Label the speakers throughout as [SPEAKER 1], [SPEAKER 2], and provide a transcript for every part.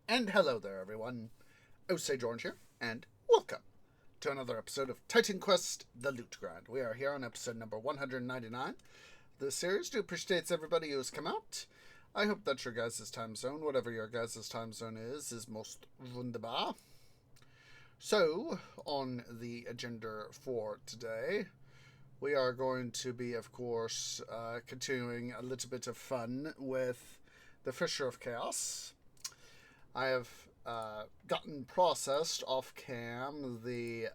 [SPEAKER 1] And hello there, everyone. Osage Orange here, and welcome to another episode of Titan Quest: The Loot Grind. We are here on episode number 199. The series do appreciate everybody who has come out. I hope that your guys' time zone, whatever your guys' time zone is most wunderbar. So, on the agenda for today, we are going to be, of course, continuing a little bit of fun with the Fissure of Chaos. I have gotten processed off cam the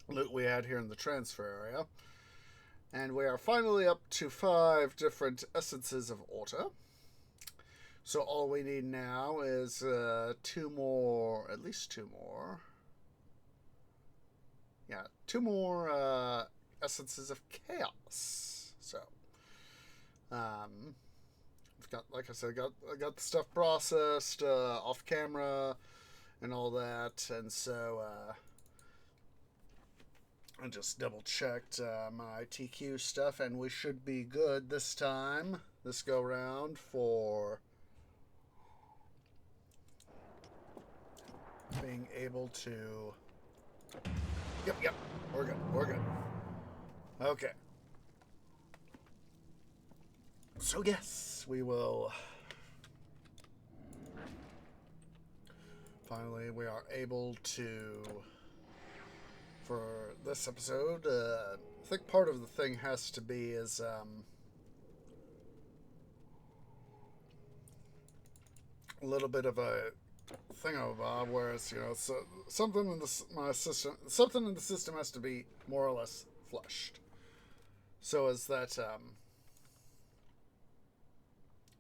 [SPEAKER 1] loot we had here in the transfer area. And we are finally up to 5 different essences of Orta. So all we need now is at least two more. Yeah, 2 more essences of chaos. So, I've got, like I said, I got the stuff processed off camera and all that, and so I just double checked my TQ stuff, and we should be good this time, this go round, for being able to. Yep, we're good. Okay. So yes, we will. Finally, we are able to, for this episode, I think part of the thing has to be is a little bit of a thingamabob, where it's, so something in the system has to be more or less flushed, so as that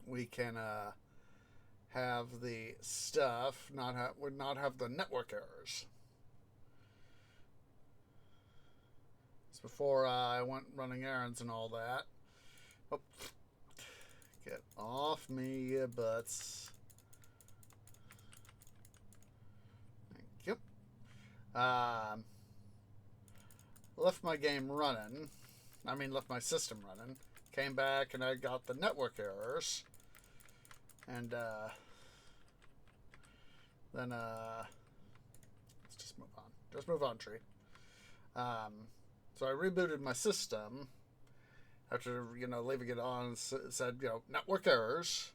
[SPEAKER 1] we can have the stuff would not have the network errors. It's before I went running errands and all that. Oh, get off me, you butts. Thank you. Left my game running. Left my system running. Came back and I got the network errors. And then let's just move on. Just move on, tree. So I rebooted my system after leaving it on. It said network errors.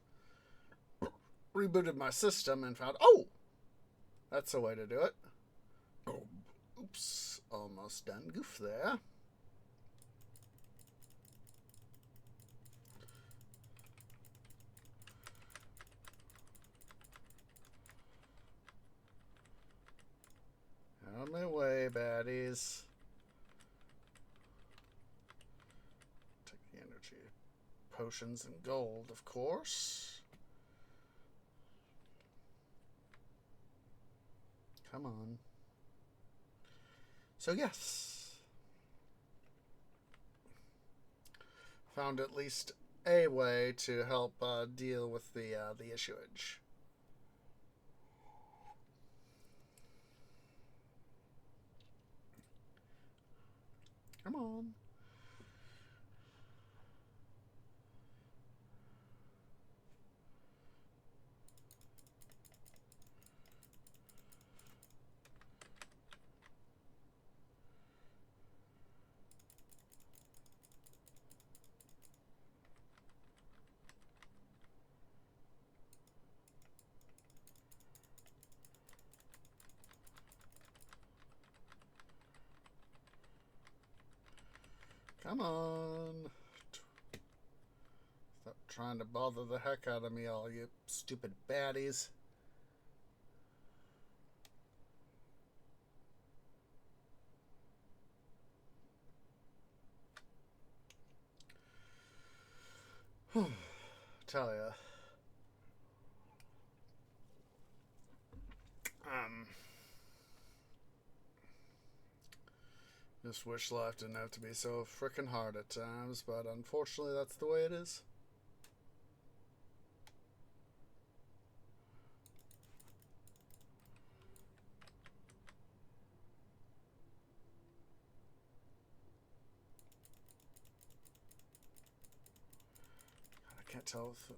[SPEAKER 1] Rebooted my system and found that's a way to do it. Oh, oops, almost done. Goof there. Out of my way, baddies. Take the energy potions and gold, of course. Come on. So yes, found at least a way to help deal with the issuage. Come on. Come on. Stop trying to bother the heck out of me, all you stupid baddies. Tell ya. Just wish life didn't have to be so frickin' hard at times, but unfortunately that's the way it is. God, I can't tell if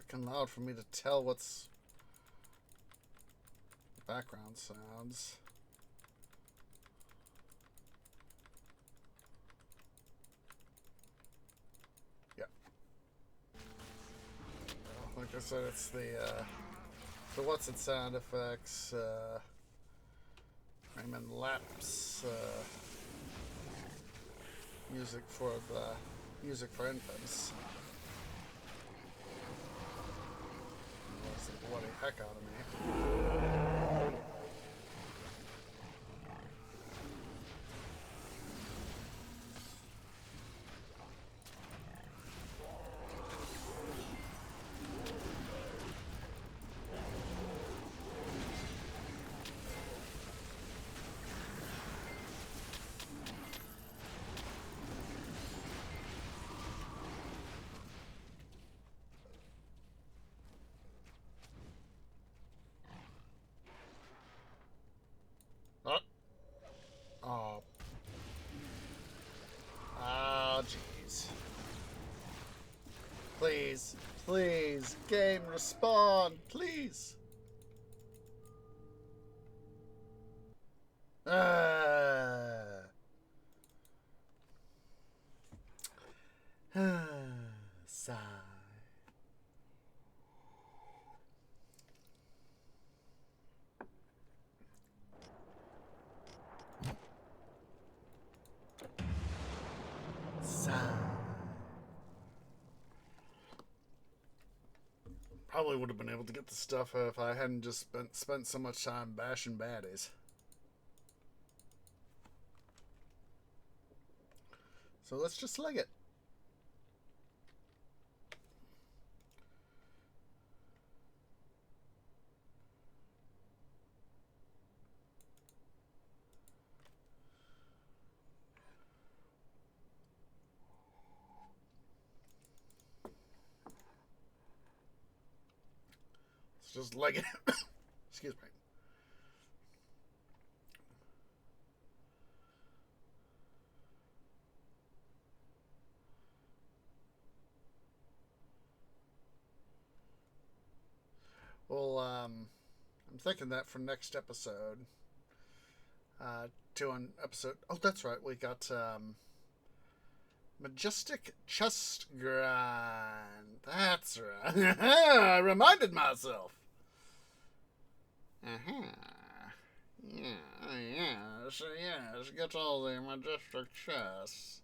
[SPEAKER 1] fucking loud for me to tell what's background sounds. Yeah. Like I said, it's the what's it sound effects, Raymond Lap's music for infants. That's the bloody heck out of me. Oh. Oh, jeez. Please, please, game, respond, please. Sigh. Probably would have been able to get the stuff if I hadn't just spent so much time bashing baddies. So let's just leg it. Let's just leg it. Excuse me. Well, I'm thinking that for next episode. To an episode. Oh, that's right. We got Majestic Chest Grind. That's right. I reminded myself. Yes, yes. Get all the Majestic Chests.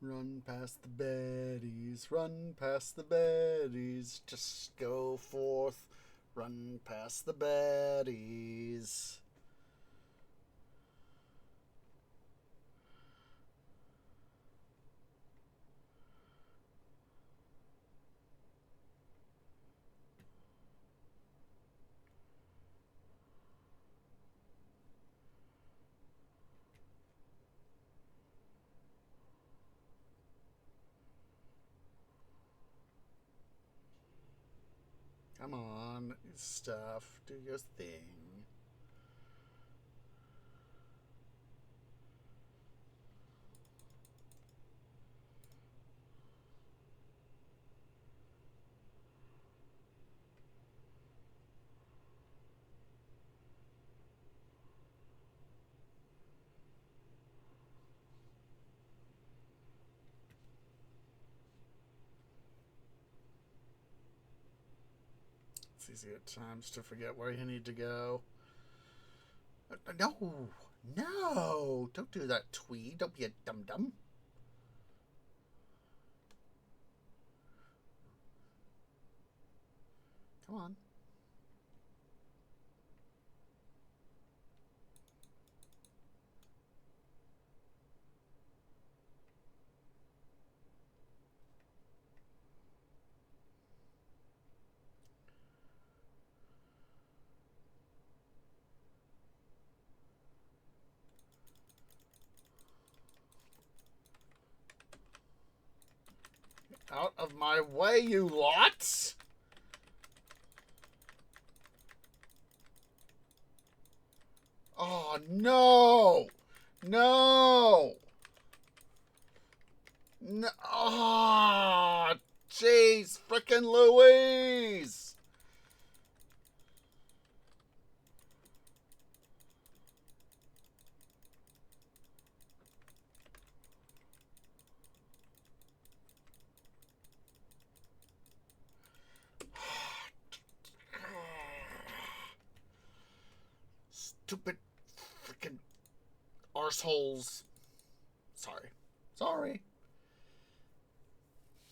[SPEAKER 1] Run past the baddies, run past the baddies, just go forth, run past the baddies. Come on, stuff, do your thing. It's easy at times to forget where you need to go. No, no, don't do that, Tweed. Don't be a dum-dum. Come on. Out of my way, you lots! Oh, no! No! No. Oh, jeez, frickin' Louise. Stupid frickin' arseholes. Sorry. Sorry.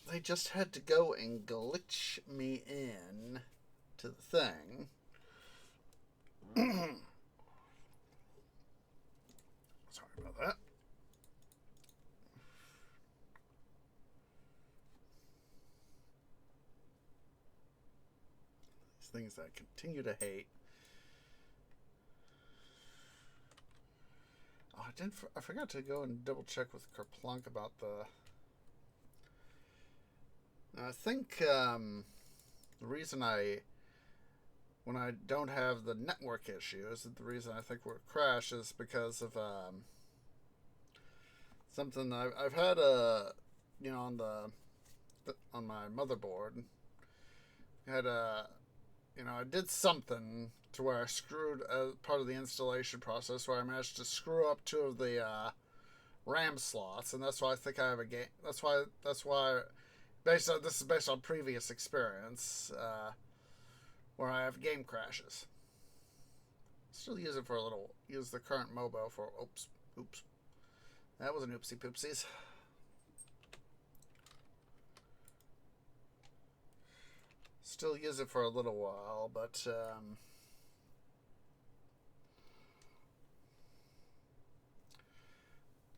[SPEAKER 1] They just had to go and glitch me in to the thing. Sorry about that. These things I continue to hate. Oh, I forgot to go and double check with Kerplunk about the. I think the reason when I don't have the network issues, the reason I think we're crash is because of something I've had on on my motherboard. I had I did something to where I screwed part of the installation process where I managed to screw up two of the RAM slots, and that's why I think I have a game. That's why this is based on previous experience where I have game crashes. Still use it for a little. Use the current Mobo for oops. That was an oopsie poopsies. Still use it for a little while, but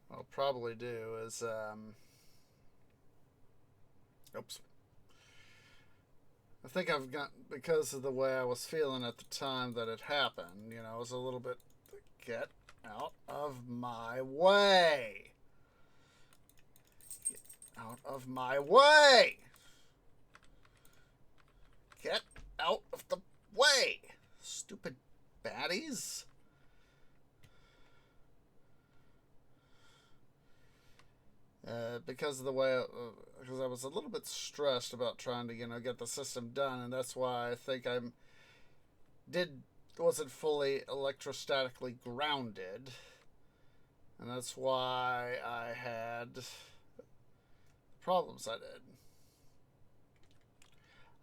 [SPEAKER 1] what I'll probably do is oops. I think I've got, because of the way I was feeling at the time that it happened, I was a little bit, get out of my way. Get out of my way. Get out of the way. Stupid baddies. Because of the way, because I was a little bit stressed about trying to, get the system done, and that's why I think wasn't fully electrostatically grounded, and that's why I had problems I did.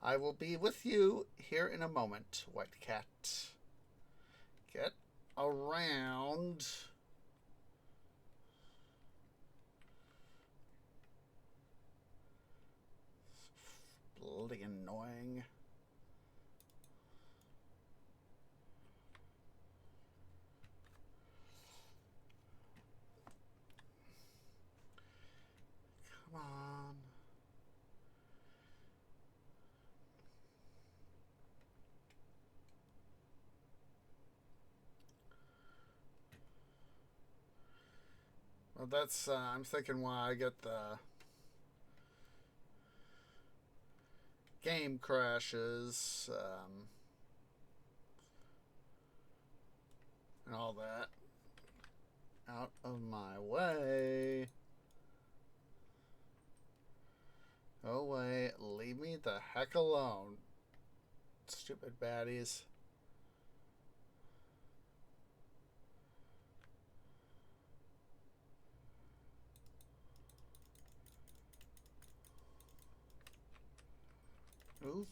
[SPEAKER 1] I will be with you here in a moment, White Cat. Get around. Bloody annoying. Come on. Well, that's, I'm thinking why I get the game crashes, and all that. Out of my way. Go away. Leave me the heck alone. Stupid baddies. Move.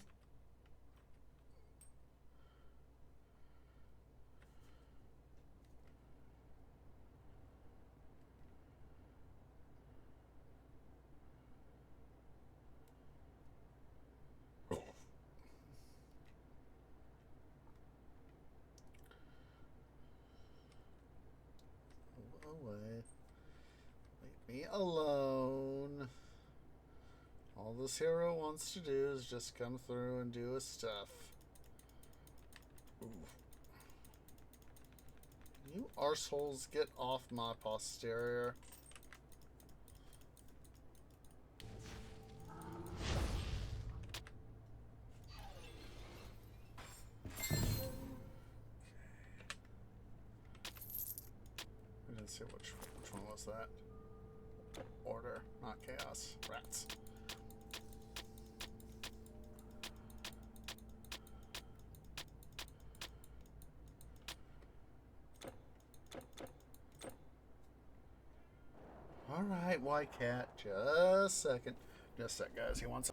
[SPEAKER 1] Away. Leave me alone. All this hero wants to do is just come through and do his stuff. Ooh. You arseholes, get off my posterior. I didn't see which one was that. Order, not chaos. Rats. Alright, White Cat. Just a second. Just a sec, guys. He wants.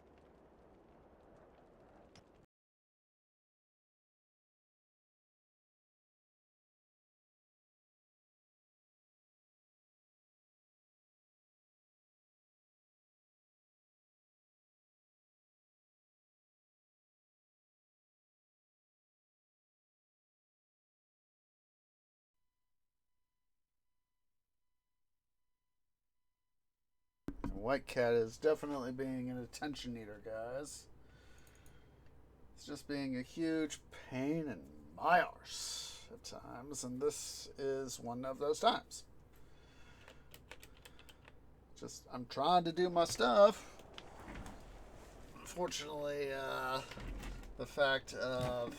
[SPEAKER 1] White Cat is definitely being an attention eater, guys. It's just being a huge pain in my arse at times, and this is one of those times. Just, I'm trying to do my stuff. Unfortunately, the fact of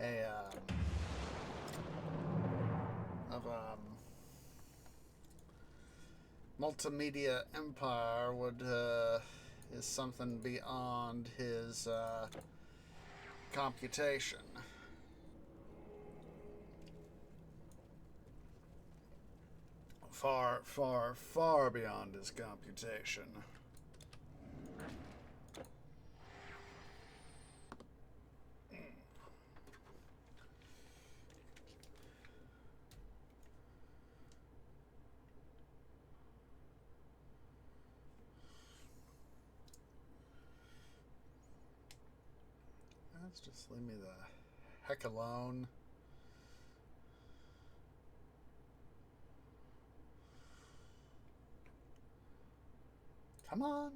[SPEAKER 1] a multimedia empire would is something beyond his computation. Far, far, far beyond his computation. Let's just leave me the heck alone. Come on.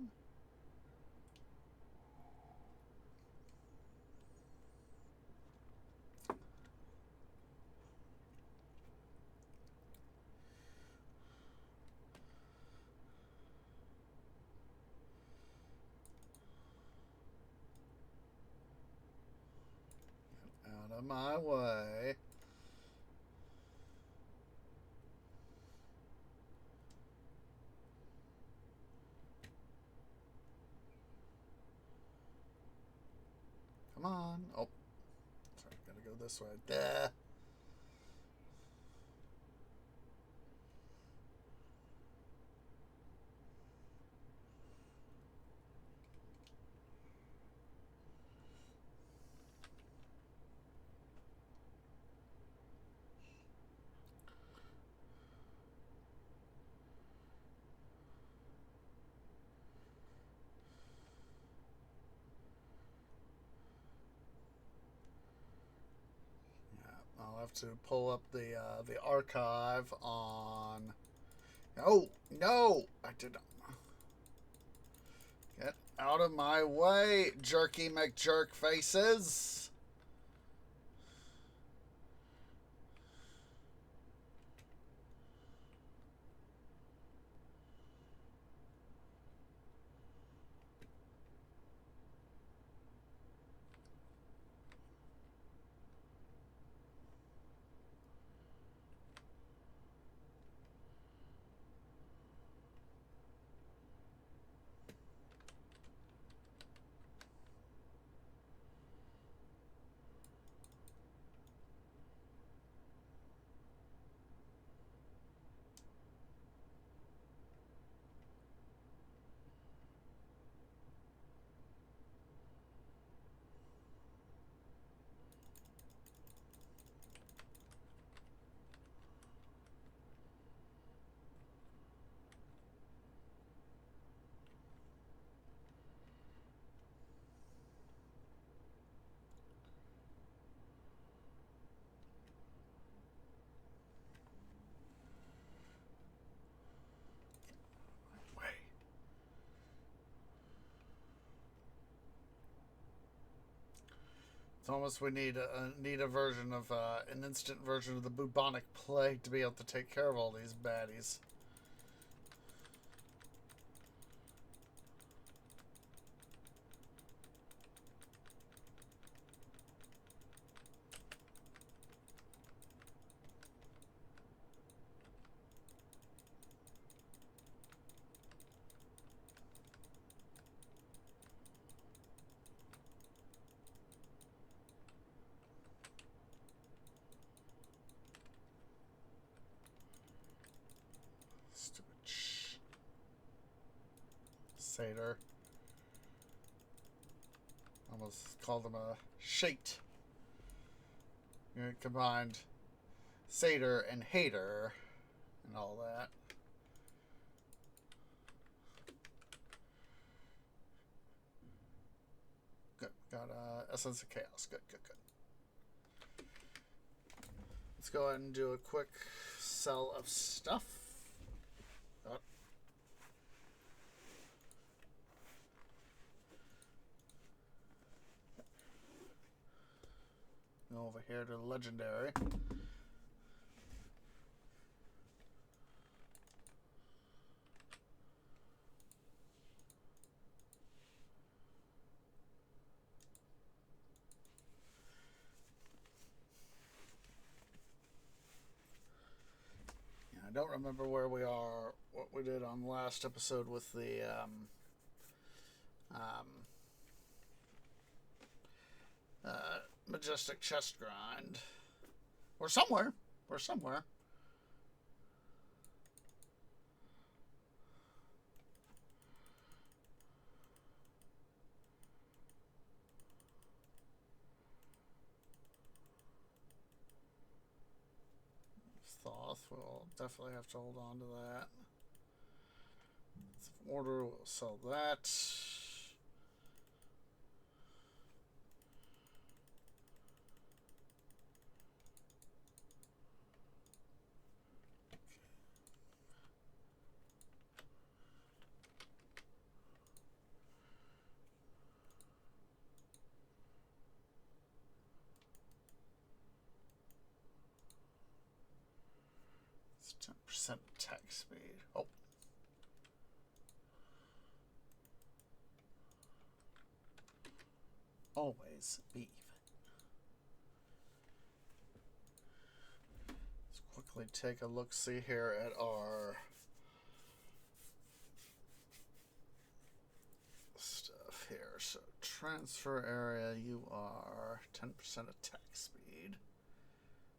[SPEAKER 1] Out of my way. Come on. Oh. Sorry, gotta go this way. Duh. I'll have to pull up the archive on. No, no, I did not. Get out of my way, jerky McJerk faces. It's almost we need a version of an instant version of the bubonic plague to be able to take care of all these baddies. Satyr. Almost called him a shate. You know, combined Satyr and Hater and all that. Good. Got Essence of Chaos. Good. Let's go ahead and do a quick sell of stuff. Go over here to Legendary. I don't remember where we are, what we did on the last episode with the Majestic Chest Grind. We're somewhere. Thoth, we'll definitely have to hold on to that. Order, we'll sell that. It's 10% attack speed. Oh. Always be even. Let's quickly take a look-see here at our stuff here. So transfer area, you are 10% attack speed,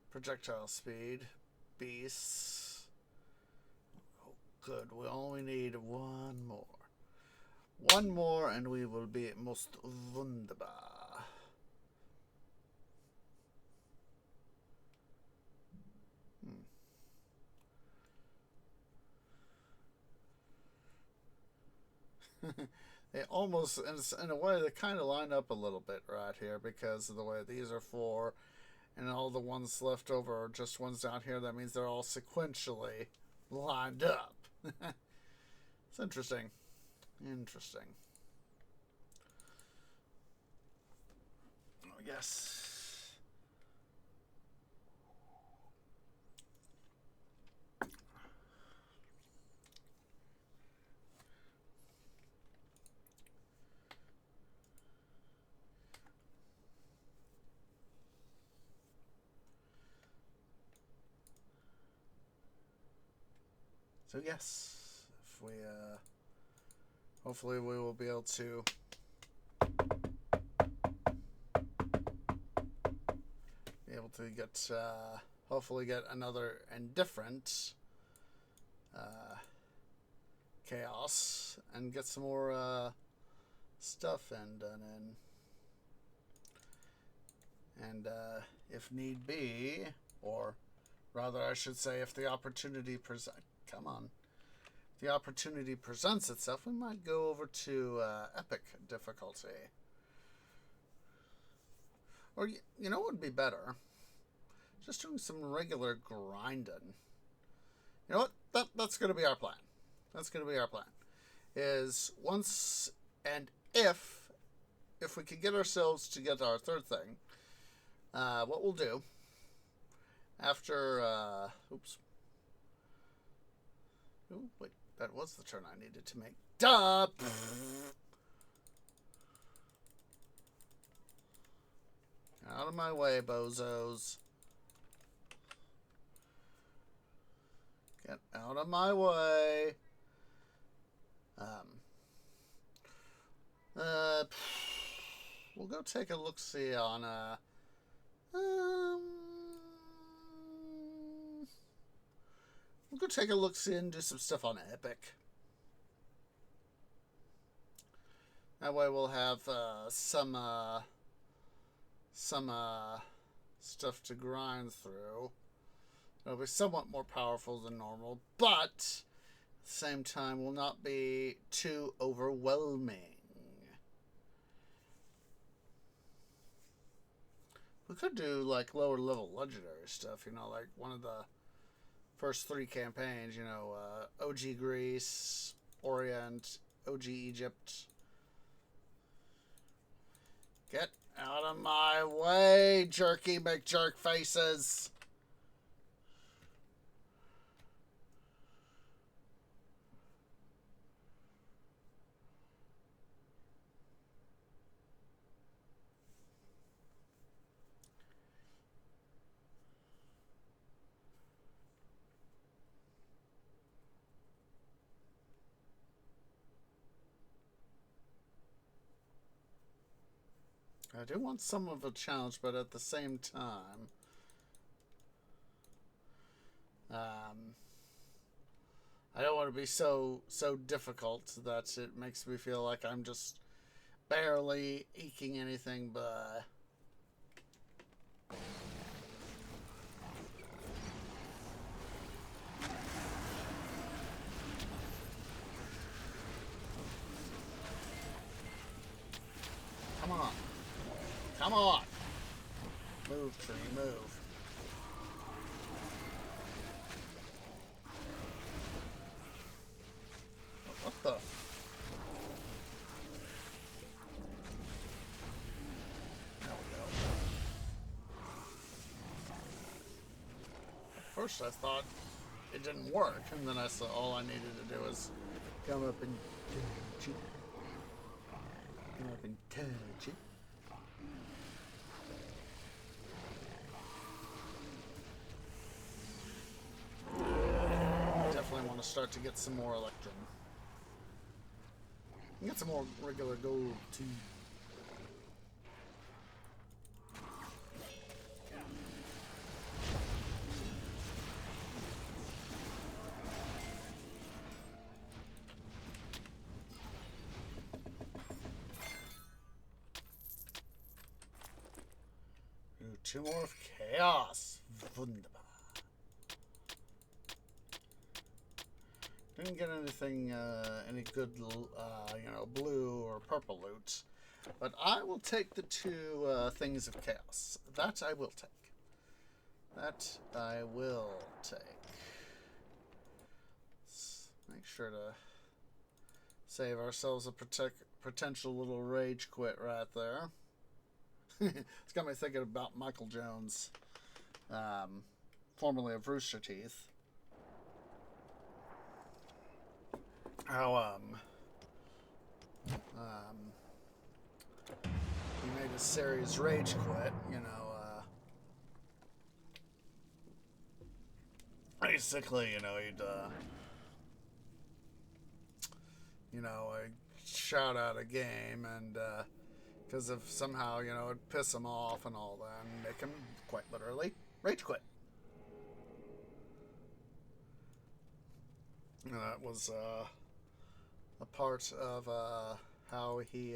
[SPEAKER 1] projectile speed, beasts. Oh, good. We only need one more. One more and we will be most wunderbar. They almost, in a way, they kind of line up a little bit right here because of the way these are 4 and all the ones left over are just ones down here. That means they're all sequentially lined up. It's interesting. Oh, yes. So yes, if we hopefully we will be able to get hopefully get another indifferent chaos and get some more stuff and done in. And if need be, or rather I should say if the opportunity the opportunity presents itself, we might go over to epic difficulty. Or, you know what would be better? Just doing some regular grinding. You know what? That's going to be our plan. Is once and if we can get ourselves to get our third thing, what we'll do after, oops. Ooh, wait, that was the turn I needed to make. Duh! Out of my way, bozos. Get out of my way. We'll go take a look-see on, we'll go take a look-see and do some stuff on Epic. That way we'll have some stuff to grind through. It'll be somewhat more powerful than normal, but at the same time will not be too overwhelming. We could do like lower level legendary stuff, like one of the first 3 campaigns, OG Greece, Orient, OG Egypt. Get out of my way, jerky McJerk faces. I do want some of a challenge, but at the same time, I don't want to be so difficult that it makes me feel like I'm just barely eking anything by. Come on. Come on! Move, tree, move. What the? There we go. At first I thought it didn't work, and then I saw all I needed to do was come up and touch it. Come up and touch it. Want to start to get some more electrum. Get some more regular gold too. Ooh, 2 more of chaos. Wunderbar. Didn't get anything, any good, blue or purple loot. But I will take the 2 things of chaos. That I will take. That I will take. Let's make sure to save ourselves a potential little rage quit right there. It's got me thinking about Michael Jones, formerly of Rooster Teeth. How he made a series rage quit, basically, he'd shout out a game, and because of somehow, it'd piss him off and all that, and make him quite literally rage quit. And that was a part of how he,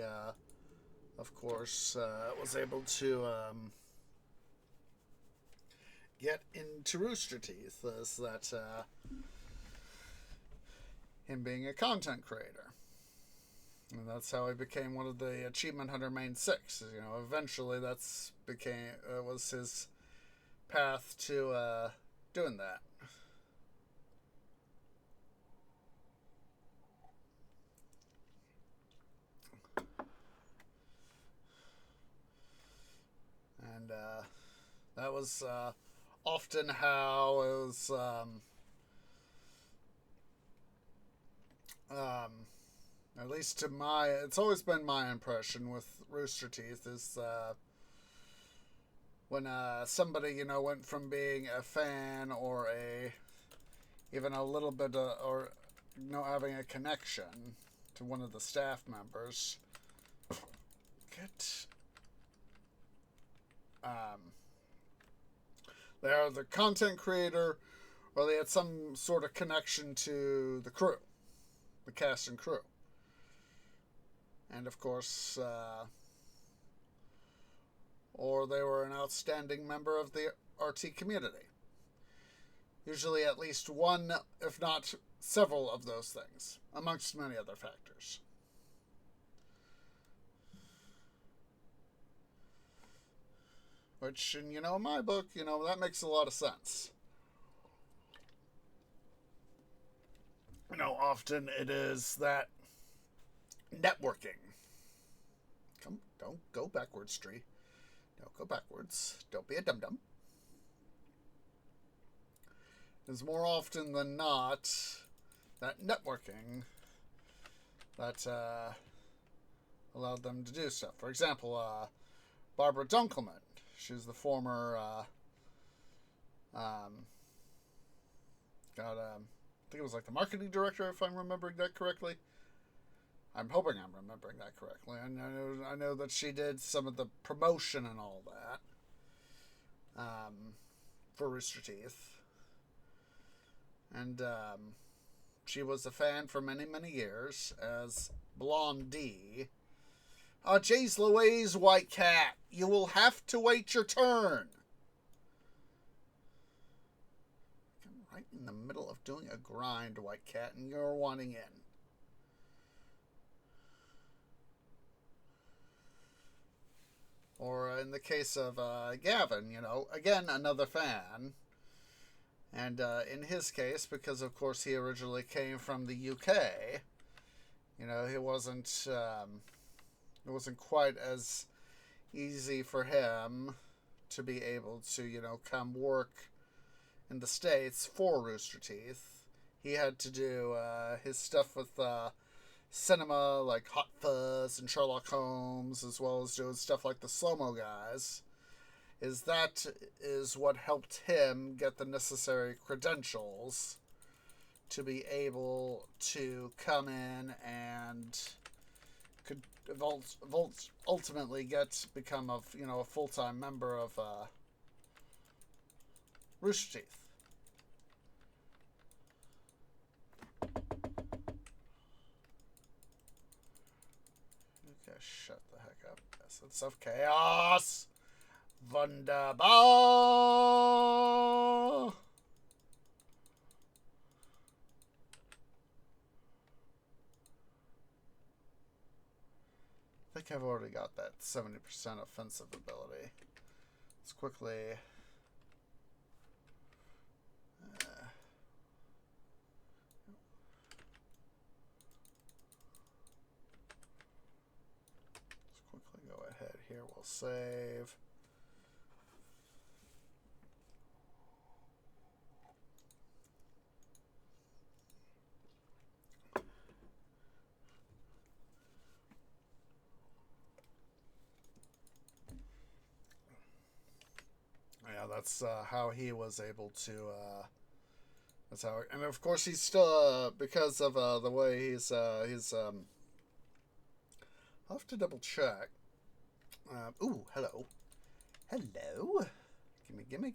[SPEAKER 1] of course, was able to get into Rooster Teeth, is that him being a content creator. And that's how he became one of the Achievement Hunter main 6. Eventually that's was his path to doing that. And that was often how it was at least to it's always been my impression with Rooster Teeth is when somebody went from being a fan or even a little bit or having a connection to one of the staff members, they are the content creator, or they had some sort of connection to the crew, the cast and crew. And of course, or they were an outstanding member of the RT community. Usually at least one, if not several of those things, amongst many other factors. Which, in my book, that makes a lot of sense. Often it is that networking. Don't go backwards, Tree. Don't go backwards. Don't be a dum-dum. It's more often than not that networking that allowed them to do stuff. For example, Barbara Dunkelman. She's the former I think it was like the marketing director, if I'm remembering that correctly. I'm hoping I'm remembering that correctly. I know that she did some of the promotion and all that for Rooster Teeth. And she was a fan for many, many years as Blondie. Jeez Louise, White Cat, you will have to wait your turn. I'm right in the middle of doing a grind, White Cat, and you're wanting in. Or in the case of Gavin, again, another fan. And in his case, because of course he originally came from the UK, it wasn't quite as easy for him to be able to, come work in the States for Rooster Teeth. He had to do his stuff with cinema, like Hot Fuzz and Sherlock Holmes, as well as doing stuff like the Slow-Mo Guys. That is what helped him get the necessary credentials to be able to come in and could ultimately become a full-time member of Rooster Teeth. Okay, shut the heck up. Essence of Chaos! Wunderbar! I think I've already got that 70% offensive ability. Let's quickly... let's quickly go ahead here. We'll save... Yeah, that's how he was able to. That's how, and of course he's still because of the way he's. I'll have to double check. Ooh, hello. Gimme.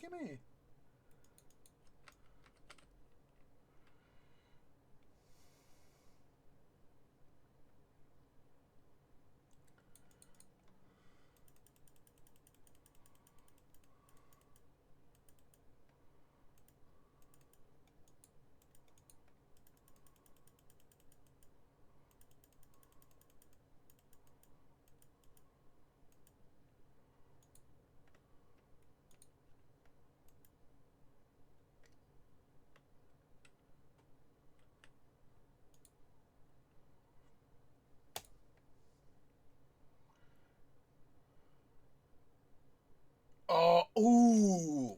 [SPEAKER 1] Oh, ooh.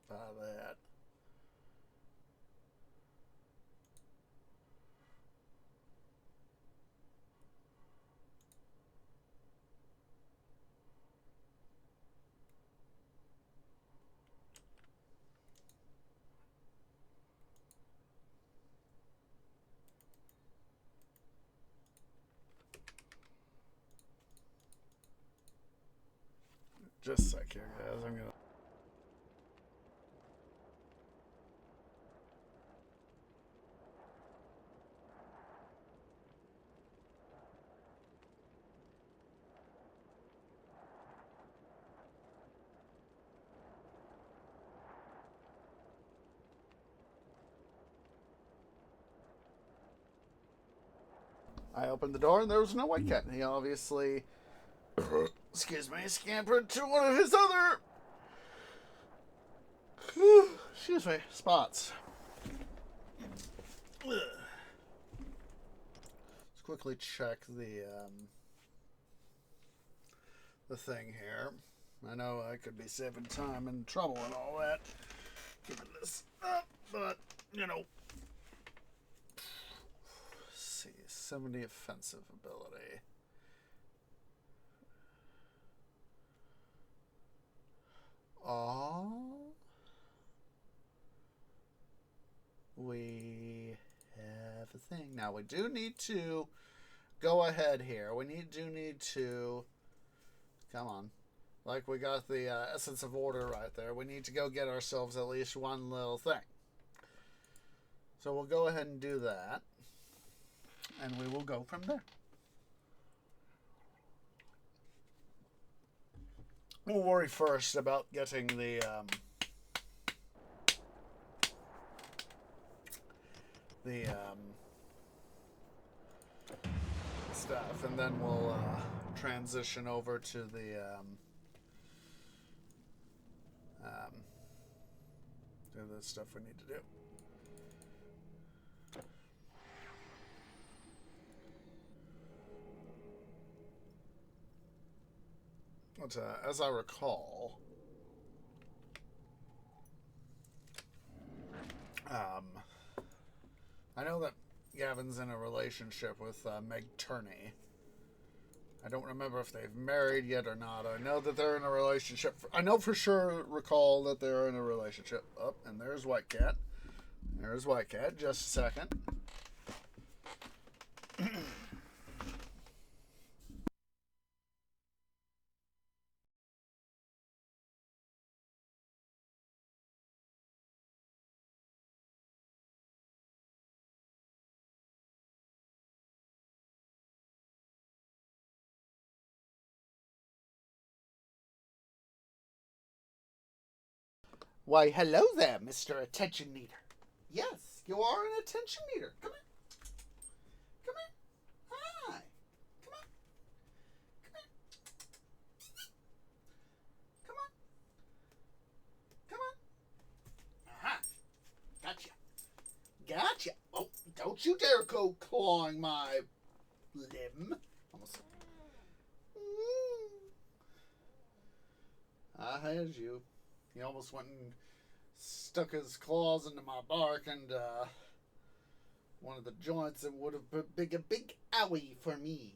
[SPEAKER 1] That. Just a sec here, guys. I'm gonna. I opened the door and there was no white cat. He obviously, excuse me, scampered to one of his other, excuse me, spots. Let's quickly check the thing here. I know I could be saving time and trouble and all that, giving this up, but, you know. Let's see, 70 offensive ability. We have a thing. Now, we do need to go ahead here. We do need to, come on. Like, we got the Essence of Order right there. We need to go get ourselves at least one little thing. So we'll go ahead and do that. And we will go from there. We'll worry first about getting the stuff, and then we'll transition over to the stuff we need to do. But as I recall, I know that Gavin's in a relationship with Meg Turney. I don't remember if they've married yet or not. I know that they're in a relationship. I know for sure recall that they're in a relationship. Oh, and there's White Cat. There's White Cat. Just a second. Why, hello there, Mr. Attention Needer. Yes, you are an attention needer. Come in. Come in. Hi. Come on. Come in. Come on. Come on. Aha. Gotcha. Gotcha. Oh, don't you dare go clawing my limb. Almost. I had you. He almost went and stuck his claws into my bark and one of the joints that would have been a big owie for me.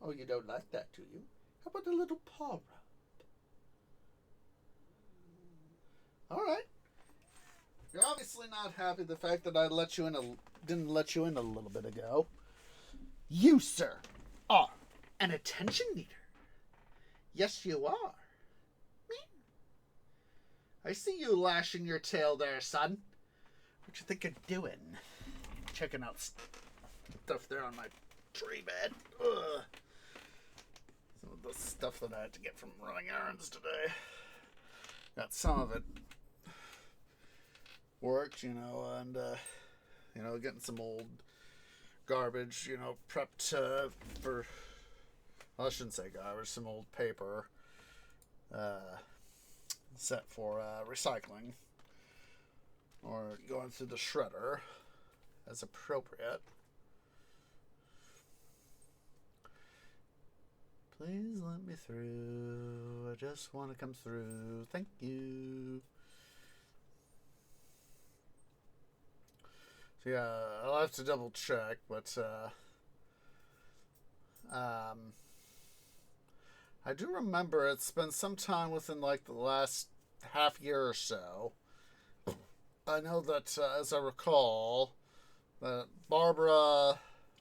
[SPEAKER 1] Oh, you don't like that, do you? How about a little paw rub? All right. You're obviously not happy the fact that I didn't let you in a little bit ago. You, sir, are an attention needer. Yes, you are. I see you lashing your tail there, son. What you think of doing? Checking out stuff there on my tree bed. Ugh. Some of the stuff that I had to get from running errands today. Got some of it worked, and getting some old garbage, prepped for. Well, I shouldn't say garbage. Some old paper set for recycling or going through the shredder as appropriate. Please let me through. I just want to come through. Thank you. So yeah, I'll have to double check, but I do remember it's been some time within like the last half year or so. I know that, as I recall, that Barbara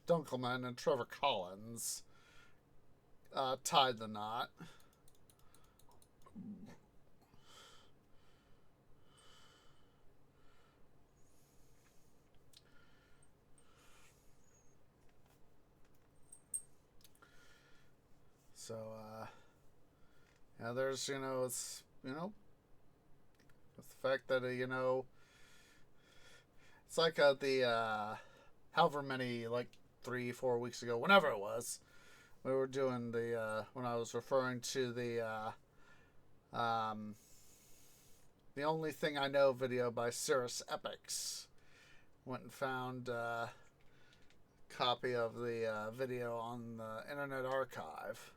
[SPEAKER 1] Dunkelman and Trevor Collins tied the knot. So, yeah, there's, it's, with the fact that, It's like however many, like 3, 4 weeks ago, whenever it was, we were doing when I was referring to the Only Thing I Know video by Cirrus Epics. Went and found a copy of the video on the Internet Archive.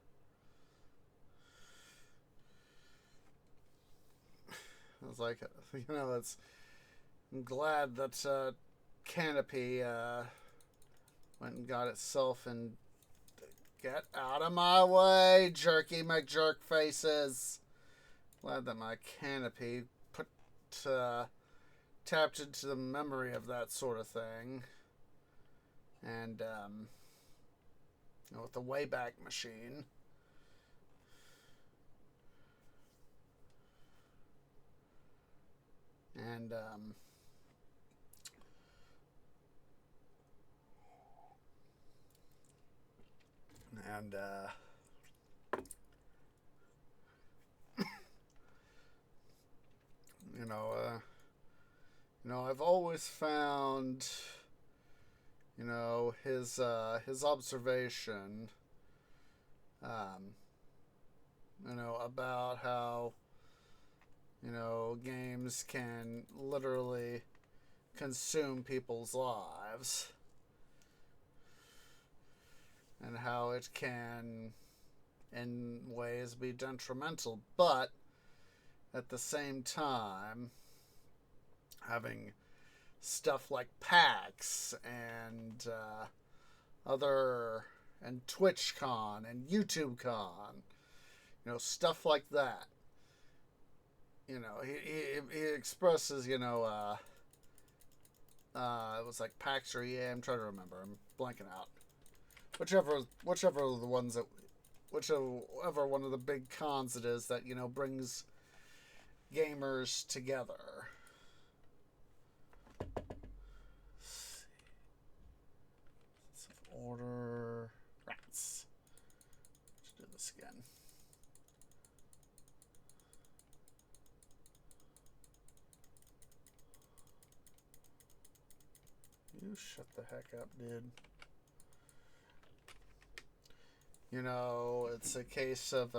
[SPEAKER 1] I was like, I'm glad that Canopy went and got itself and get out of my way, jerky McJerk faces. Glad that my Canopy tapped into the memory of that sort of thing. And, with the Wayback Machine. And, I've always found, his observation, about how, games can literally consume people's lives, and how it can, in ways, be detrimental, but at the same time, having stuff like PAX and and TwitchCon and YouTubeCon, stuff like that. He expresses, it was like PAX or EA. I'm trying to remember. I'm blanking out. Whichever of the ones that, whichever one of the big cons it is that brings gamers together. Order rats. Let's do this again. You shut the heck up, dude. It's a case of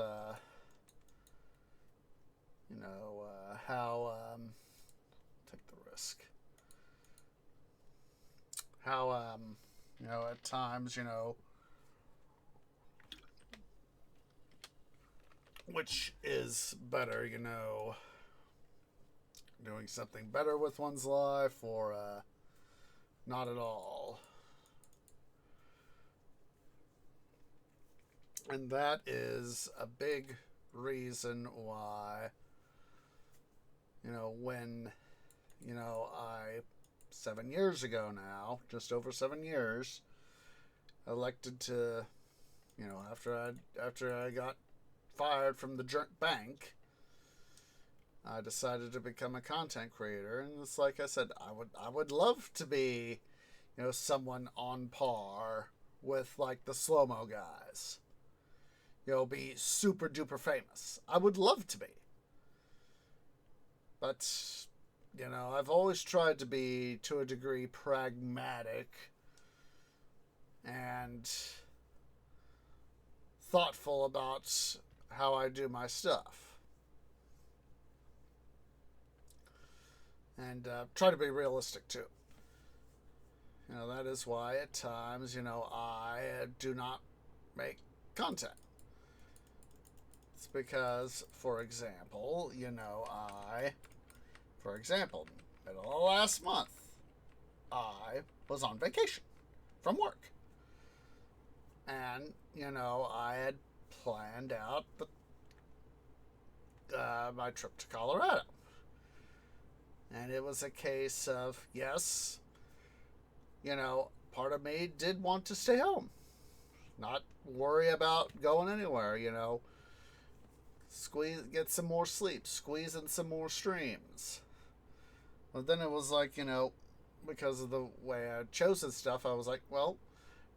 [SPEAKER 1] how take the risk. How at times, which is better, doing something better with one's life or not at all. And that is a big reason why, when, I 7 years ago now, just over 7 years, elected to, after I got fired from the bank, I decided to become a content creator. And it's like I said, I would love to be, someone on par with like the Slow-Mo guys. Be super duper famous. I would love to be. But I've always tried to be, to a degree, pragmatic and thoughtful about how I do my stuff. And try to be realistic, too. That is why at times, I do not make content. It's because, for example, middle of last month, I was on vacation from work. And, I had planned out my trip to Colorado. And it was a case of, yes, part of me did want to stay home. Not worry about going anywhere, get some more sleep, squeeze in some more streams. But then it was like, because of the way I chose this stuff, I was like, well,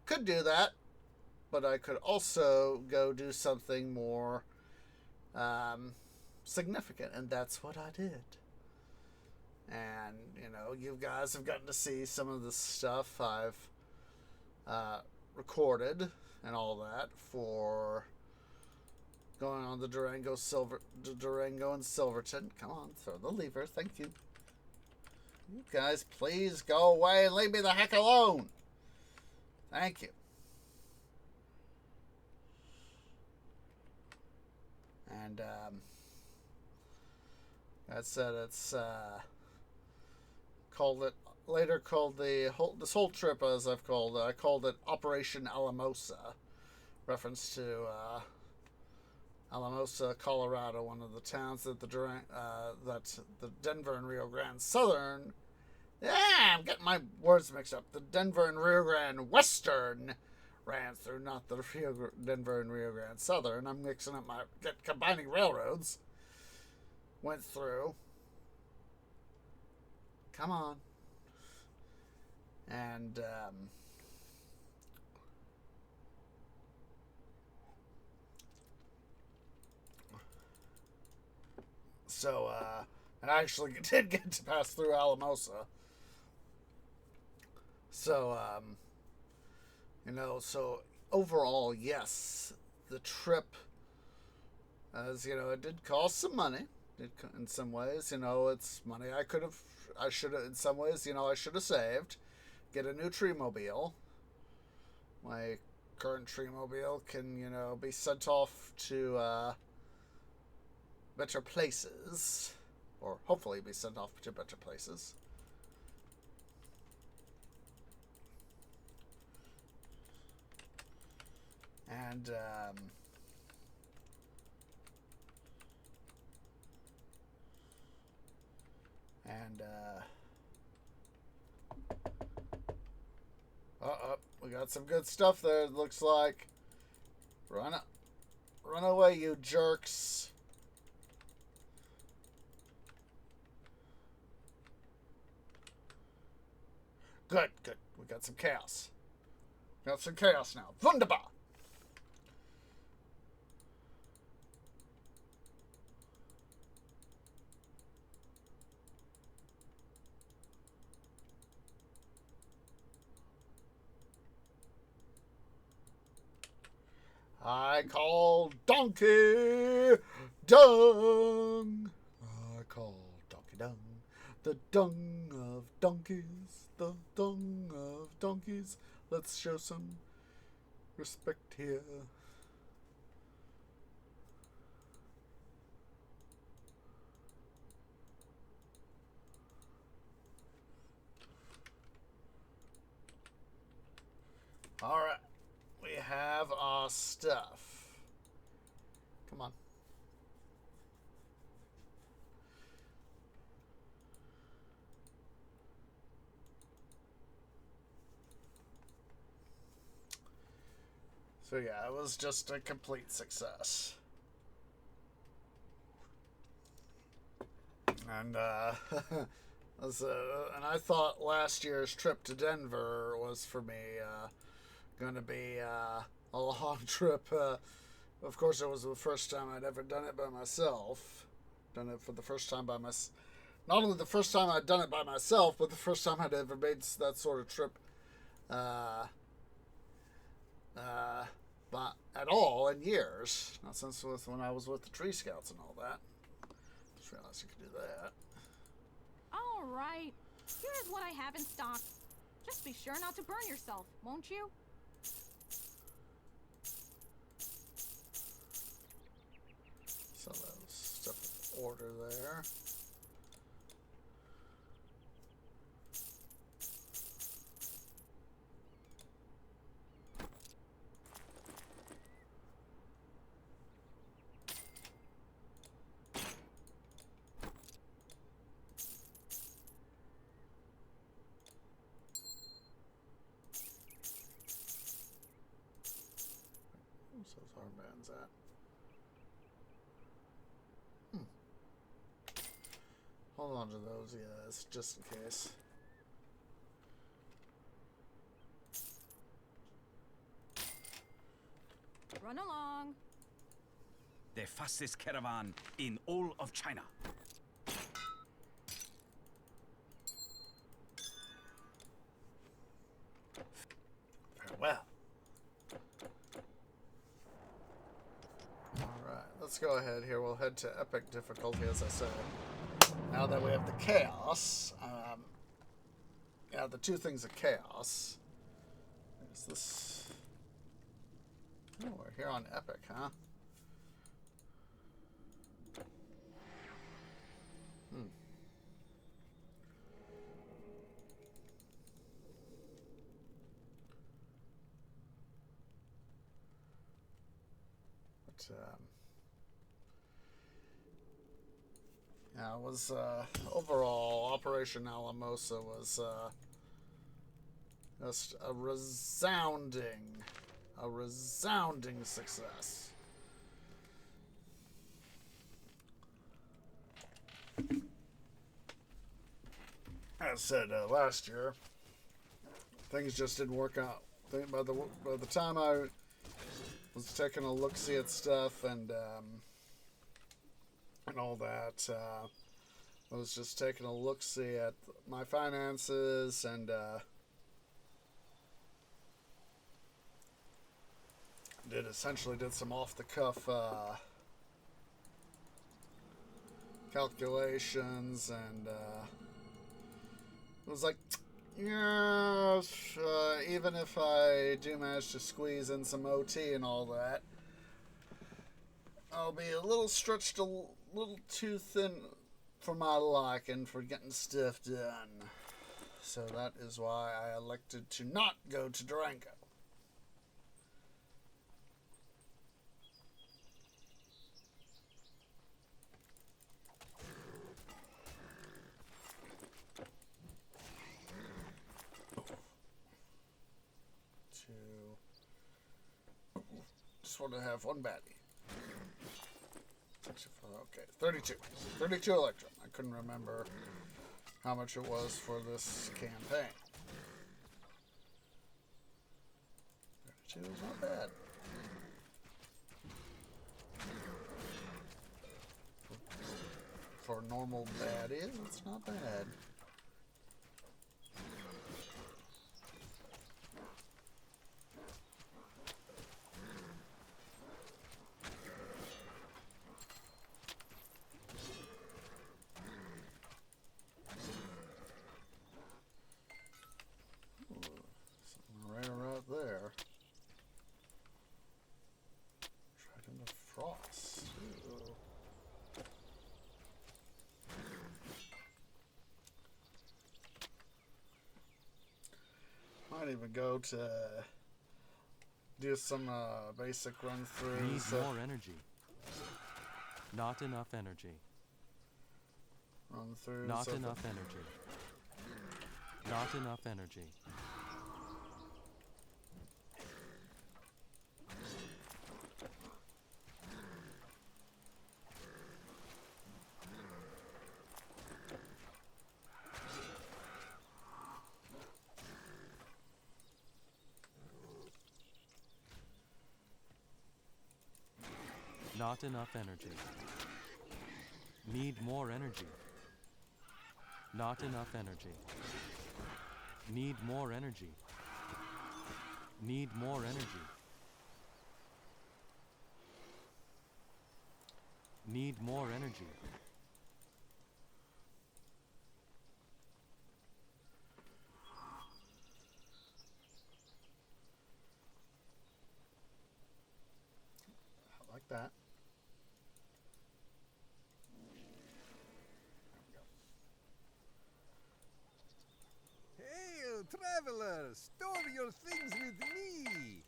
[SPEAKER 1] could do that, but I could also go do something more significant, and that's what I did. And, you know, you guys have gotten to see some of the stuff I've recorded and all that for going on the Durango and Silverton. Come on, throw the lever. Thank you. You guys, please go away and leave me the heck alone. Thank you. And that said, it's later called this whole trip, as I called it Operation Alamosa, reference to Alamosa, Colorado, one of the towns that the Denver and Rio Grande Southern. Yeah, I'm getting my words mixed up. The Denver and Rio Grande Western ran through, not the Denver and Rio Grande Southern. I'm mixing up combining railroads. Went through. Come on. And and I actually did get to pass through Alamosa. So, so overall, yes, the trip, as you know, it did cost some money. In some ways, it's money I should have, in some ways, I should have saved. Get a new Treemobile. My current Treemobile can, be sent off to better places, or hopefully be sent off to better places. And we got some good stuff there, it looks like. Run away, you jerks. Good. We got some chaos. Got some chaos now. Wunderbar. I call Donkey Dung. I call Donkey Dung. The dung of donkeys. The dung of donkeys. Let's show some respect here. Alright. We have our stuff. Come on. So yeah, it was just a complete success. And and I thought last year's trip to Denver was for me going to be a long trip. Of course, it was the first time I'd ever done it by myself. Done it for the first time by myself. Not only the first time I'd done it by myself, but the first time I'd ever made that sort of trip but at all in years. Not since when I was with the Tree Scouts and all that. Just realized you could do that.
[SPEAKER 2] All right. Here's what I have in stock. Just be sure not to burn yourself, won't you?
[SPEAKER 1] So that was stuff in order there. Where's those armbands at? Hold on to those, yes, just in case.
[SPEAKER 2] Run along.
[SPEAKER 3] The fastest caravan in all of China.
[SPEAKER 1] go ahead here. We'll head to epic difficulty, as I said. Now that we have the chaos, yeah, the two things of chaos. Is this? Oh, we're here on epic, huh? But, yeah, it was, overall, Operation Alamosa was, just a resounding success. As said last year, things just didn't work out. By the time I was taking a look-see at stuff and all that, I was just taking a look-see at my finances and did some off-the-cuff calculations, and it was like, yeah, even if I do manage to squeeze in some OT and all that, I'll be a little stretched, a little too thin for my liking for getting stuff done. So that is why I elected to not go to Durango. Just want to have one baddie. Okay, 32. 32 Electrum. I couldn't remember how much it was for this campaign. 32 is not bad. For normal baddies, it's not bad. Might even go to do some basic run throughs.
[SPEAKER 4] Need more energy. Not enough energy.
[SPEAKER 1] Run throughs.
[SPEAKER 4] Not enough energy. Not enough energy. Not enough energy. Need more energy. Not enough energy. Need more energy. Need more energy. Need more energy.
[SPEAKER 1] I like that.
[SPEAKER 5] Traveler, store your things with me.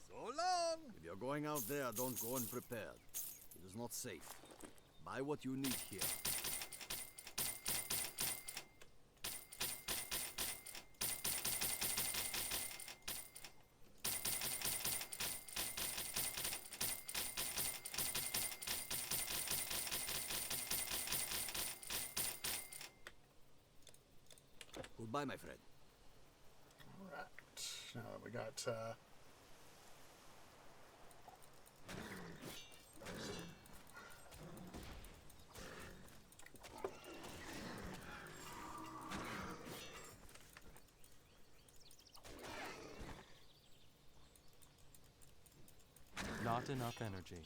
[SPEAKER 5] So long.
[SPEAKER 3] If you're going out there, don't go unprepared. It is not safe. Buy what you need here. Goodbye, my friend.
[SPEAKER 1] Alright. Now that we got
[SPEAKER 4] Not enough energy.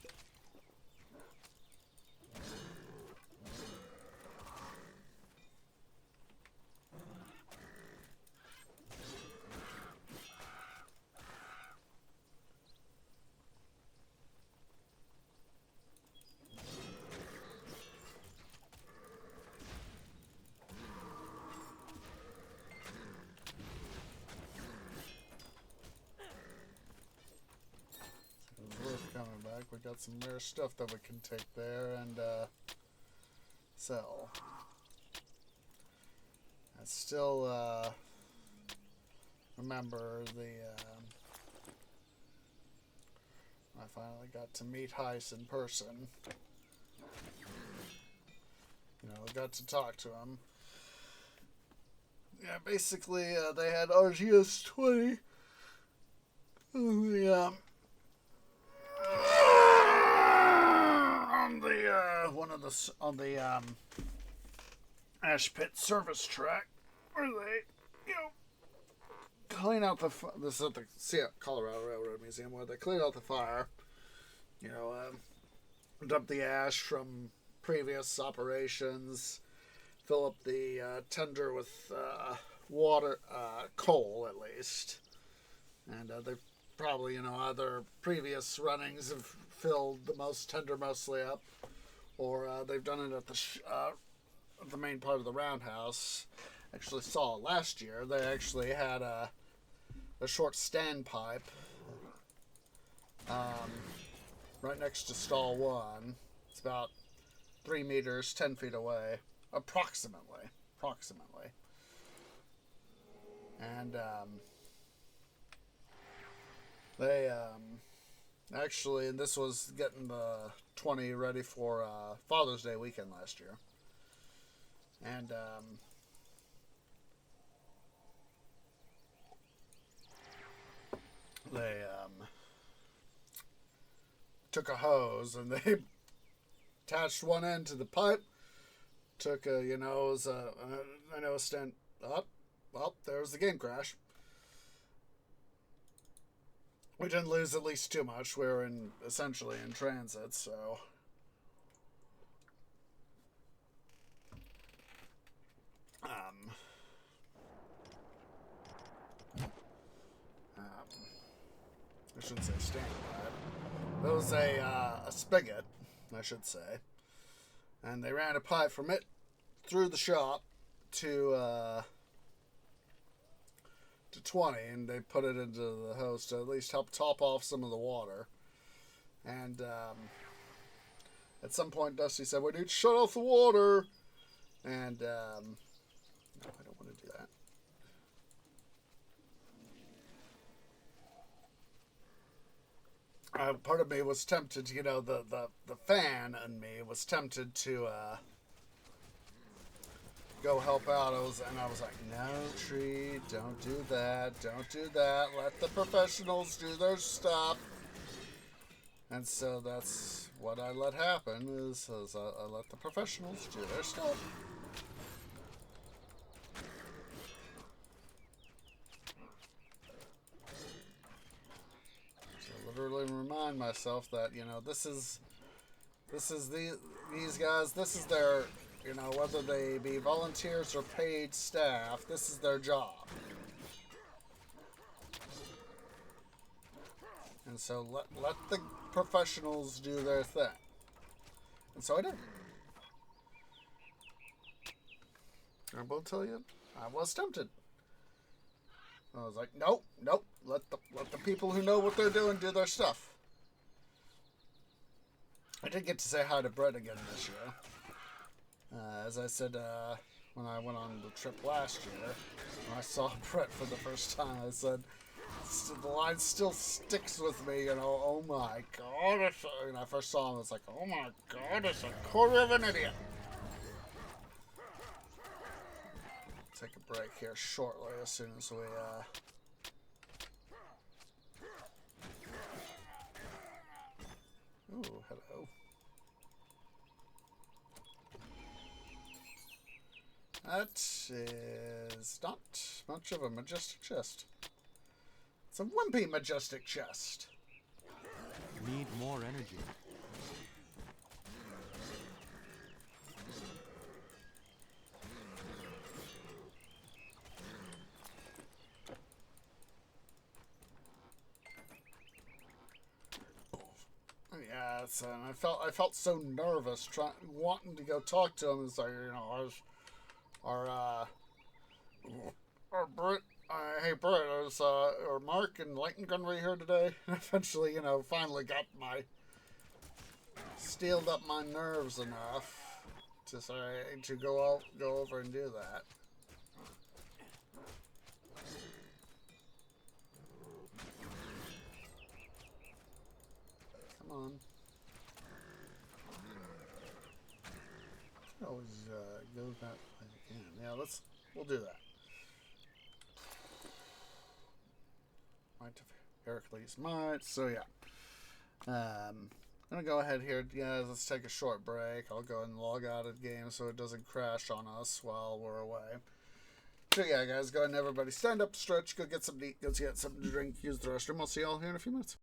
[SPEAKER 1] Coming back, we got some rare stuff that we can take there and sell. I still remember I finally got to meet Heiss in person. You know, I got to talk to him. Yeah, basically they had RGS 20. On the Ash Pit service track, where they, clean out this is at the Colorado Railroad Museum, where they clean out the fire, dump the ash from previous operations, fill up the tender with water, coal at least, and they probably, other previous runnings have filled the most tender mostly up, or they've done it at the main part of the roundhouse. Actually saw it last year. They actually had a short standpipe right next to stall 1. It's about 3 meters, 10 feet away, approximately. And they actually, and this was getting the 20 ready for Father's Day weekend last year. And they took a hose and they attached one end to the pipe. Took a, it was I know a stand up. Well, there was the game crash. We didn't lose at least too much. We were essentially in transit, so. I shouldn't say standpipe. There was a spigot, I should say. And they ran a pipe from it through the shop to 20, and they put it into the hose to at least help top off some of the water. And at some point, Dusty said, "We need to shut off the water." And no, I don't want to do that. Part of me was tempted, the fan in me was tempted to go help out. I was like, no, Tree, don't do that. Let the professionals do their stuff. And so that's what I let happen, is I let the professionals do their stuff. Literally remind myself that, this is these guys, this is their, whether they be volunteers or paid staff, this is their job. And so let the professionals do their thing. And so I did. I will tell you, I was tempted. I was like, nope. Let the people who know what they're doing do their stuff. I did get to say hi to Brett again this year. As I said, when I went on the trip last year, when I saw Brett for the first time, I said, the line still sticks with me, oh my god. When I first saw him, it's like, oh my god, it's a quarter of an idiot. Take a break here shortly as soon as we ooh, hello. That is not much of a majestic chest. It's a wimpy majestic chest.
[SPEAKER 4] Need more energy.
[SPEAKER 1] Yeah, and I felt so nervous wanting to go talk to him. It's like, our Brit, hey Brit, are Mark and Light Gun right here today? Eventually, finally got steeled up my nerves enough to say to go over and do that. Come on. Always go that way again. Yeah, we'll do that. Might of Heracles might. So yeah. I'm gonna go ahead here. Yeah, let's take a short break. I'll go and log out of the game so it doesn't crash on us while we're away. So yeah, guys, go ahead and everybody stand up, stretch, go get something to eat, go get something to drink, use the restroom. I'll see y'all here in a few minutes.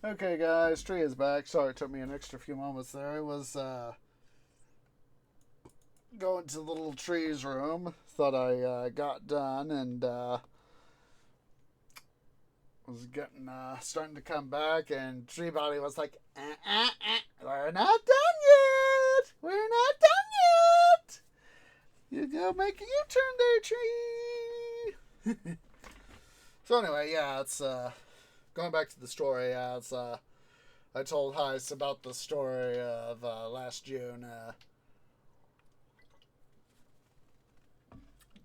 [SPEAKER 1] Okay, guys, Tree is back. Sorry it took me an extra few moments there. I was going to the little Tree's room. Thought I got done and was getting starting to come back, and Tree Body was like, "We're not done yet. We're not done yet. You go make a U-turn there, Tree." So anyway, yeah, it's going back to the story. Yeah, it's I told Heist about the story of last June.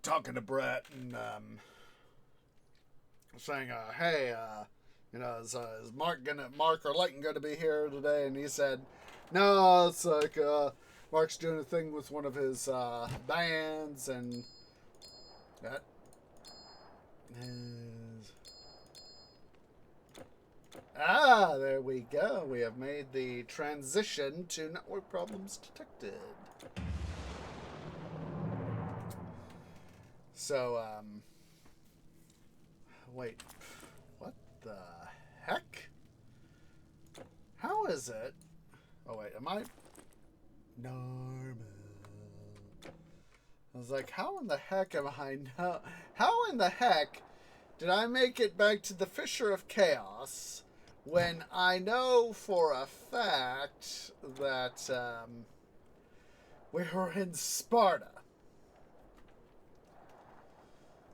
[SPEAKER 1] Talking to Brett and saying, "Hey, is Mark or Layton gonna be here today?" And he said, "No, it's like Mark's doing a thing with one of his bands, and that is." There we go. We have made the transition to network problems detected. So, wait, what the heck? How is it? Oh, wait, am I normal? I was like, how in the heck am I now? How in the heck did I make it back to the Fissure of Chaos when I know for a fact that we were in Sparta?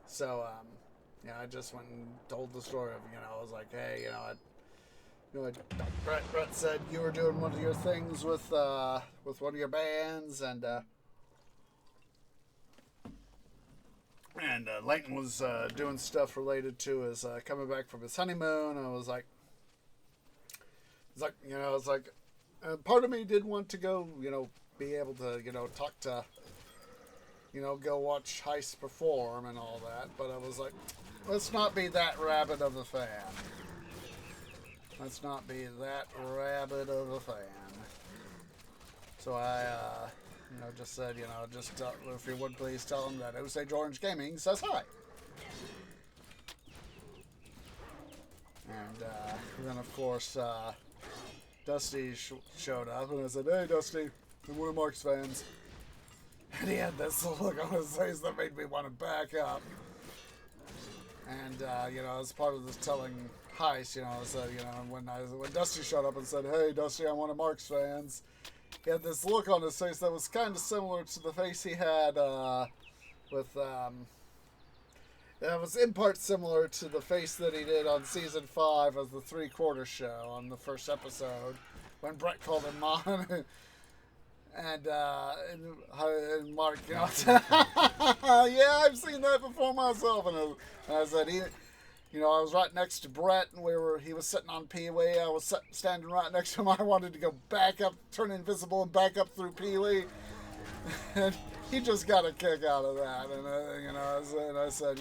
[SPEAKER 1] So, I just went and told the story of, I was like, hey, Brett said you were doing one of your things with one of your bands, and Layton was doing stuff related to his coming back from his honeymoon. I was like, part of me did want to go, be able to, talk to, go watch Heist perform and all that. But I was like, let's not be that rabid of a fan. Let's not be that rabid of a fan. So I, just said, if you would please tell him that Osage Orange Gaming says hi. And then, of course, Dusty showed up, and I said, hey, Dusty, I'm one of Mark's fans. And he had this look on his face that made me want to back up. And, as part of this telling Heist, I said, when Dusty showed up and said, hey, Dusty, I'm one of Mark's fans, he had this look on his face that was kind of similar to the face he had with, it was in part similar to the face that he did on season 5 of the 3/4 show on the first episode when Brett called him Mom. And Mark, yeah, I've seen that before myself. And I said, I was right next to Brett, and he was sitting on Pee-wee. I was standing right next to him. I wanted to go back up, turn invisible, and back up through Pee-wee. And he just got a kick out of that. And, I said,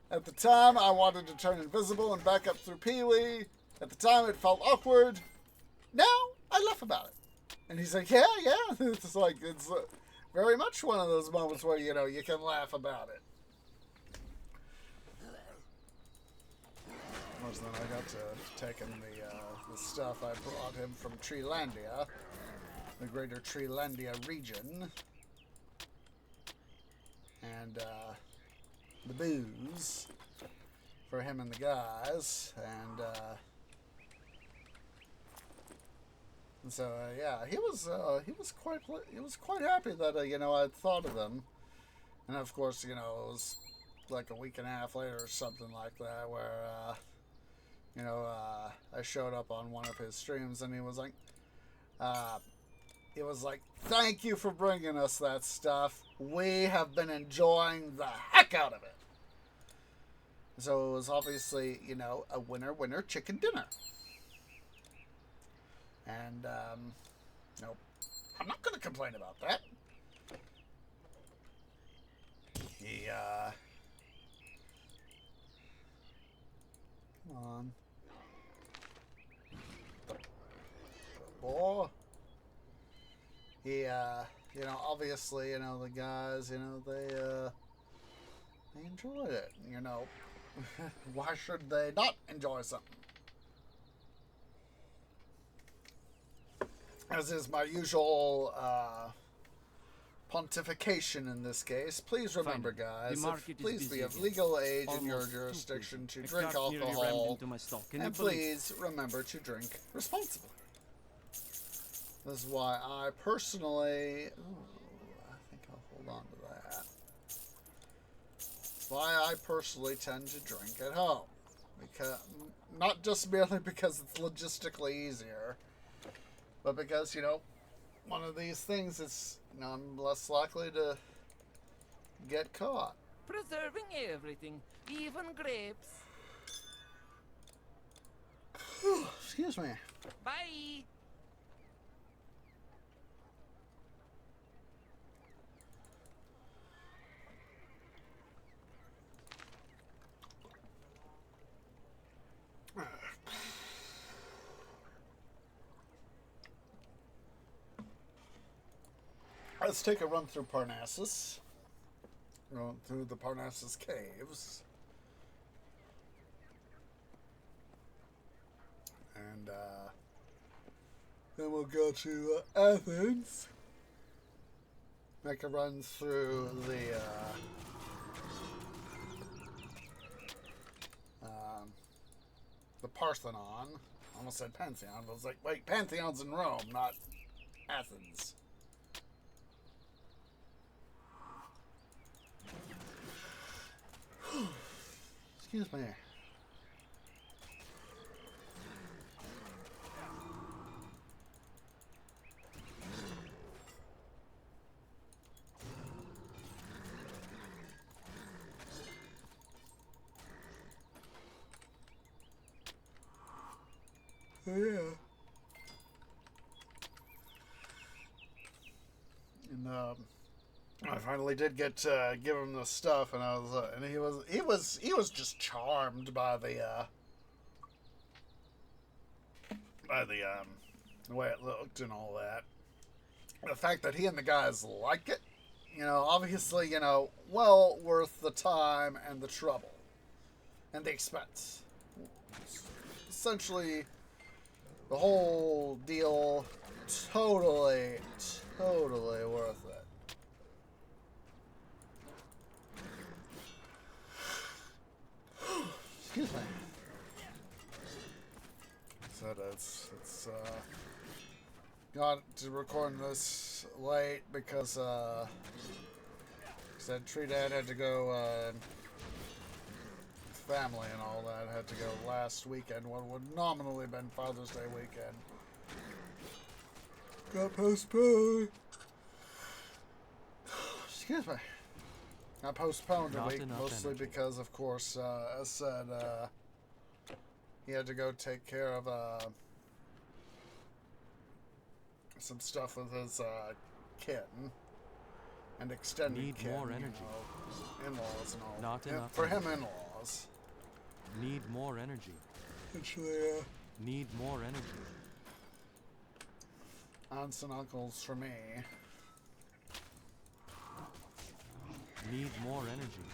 [SPEAKER 1] at the time, I wanted to turn invisible and back up through Pee-wee. At the time, it felt awkward. Now, I laugh about it. And he's like, yeah. It's like, it's very much one of those moments where, you can laugh about it. Of course, then I got to take him the stuff I brought him from Treelandia, the greater Treelandia region. And the booze for him and the guys. And so he was quite happy that I'd thought of them. And of course, it was like a week and a half later or something like that where I showed up on one of his streams, and he was like, thank you for bringing us that stuff. We have been enjoying the heck out of it. So it was obviously, a winner chicken dinner. And, nope. I'm not going to complain about that. Come on. Boy. Obviously, the guys, they enjoyed it, Why should they not enjoy something? as is my usual pontification in this case, please remember,
[SPEAKER 4] Finally,
[SPEAKER 1] guys,
[SPEAKER 4] the market is
[SPEAKER 1] please
[SPEAKER 4] busy
[SPEAKER 1] be of
[SPEAKER 4] again.
[SPEAKER 1] legal age in your
[SPEAKER 4] Almost too
[SPEAKER 1] jurisdiction
[SPEAKER 4] busy.
[SPEAKER 1] to
[SPEAKER 4] A
[SPEAKER 1] drink
[SPEAKER 4] cart nearly rammed
[SPEAKER 1] alcohol,
[SPEAKER 4] into my stall. Can
[SPEAKER 1] and
[SPEAKER 4] you believe
[SPEAKER 1] please remember to drink responsibly. This is why I personally... Ooh, I think I'll hold on to that. That's why I personally tend to drink at home. Because, not just merely because it's logistically easier, but because, you know, one of these things is, you know, I'm less likely to get caught.
[SPEAKER 6] Preserving everything, even grapes.
[SPEAKER 1] Excuse me.
[SPEAKER 6] Bye.
[SPEAKER 1] Let's take a run through Parnassus. Going through the Parnassus caves. And then we'll go to Athens. Make a run through the Parthenon. I almost said Pantheon, but I was like, wait, Pantheon's in Rome, not Athens. Excuse me. Oh, yeah. And I finally did get to give him the stuff, and I was, and he was just charmed by the way it looked and all that. The fact that he and the guys like it, you know, obviously, you know, well worth the time and the trouble and the expense. Essentially, the whole deal, totally worth it. Excuse me. So it's got to record this late because said Tree Dad had to go family and all that had to go last weekend, what would nominally been Father's Day weekend. Got postponed. Excuse me. I postponed a
[SPEAKER 4] Not
[SPEAKER 1] week,
[SPEAKER 4] enough
[SPEAKER 1] mostly
[SPEAKER 4] energy.
[SPEAKER 1] because, of course, as said, he had to go take care of some stuff with his kitten and extended
[SPEAKER 4] Need
[SPEAKER 1] kitten,
[SPEAKER 4] more
[SPEAKER 1] you
[SPEAKER 4] energy.
[SPEAKER 1] know, in-laws and all.
[SPEAKER 4] Not
[SPEAKER 1] Yeah,
[SPEAKER 4] enough
[SPEAKER 1] for him,
[SPEAKER 4] energy.
[SPEAKER 1] in-laws.
[SPEAKER 4] Need more energy.
[SPEAKER 1] Actually,
[SPEAKER 4] Need more energy.
[SPEAKER 1] aunts and uncles for me.
[SPEAKER 4] Need more energy.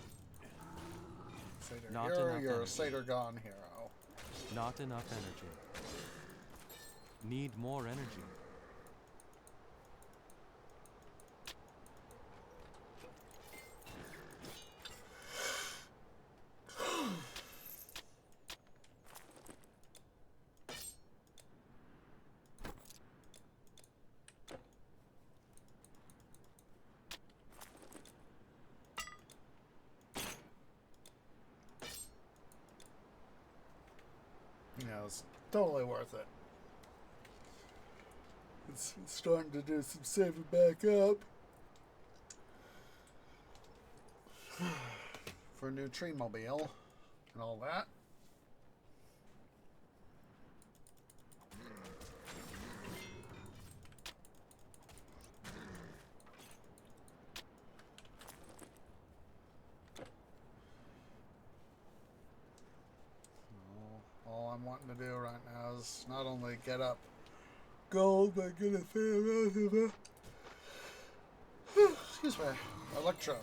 [SPEAKER 1] Seder
[SPEAKER 4] Not
[SPEAKER 1] hero,
[SPEAKER 4] enough
[SPEAKER 1] you're a
[SPEAKER 4] energy.
[SPEAKER 1] Seder gone hero.
[SPEAKER 4] Not enough energy. Need more energy.
[SPEAKER 1] Yeah, it's totally worth it. It's starting to do some saving back up. For a new tree mobile and all that. All I'm wanting to do right now is not only get up gold, but get a fair amount of excuse me, electrum.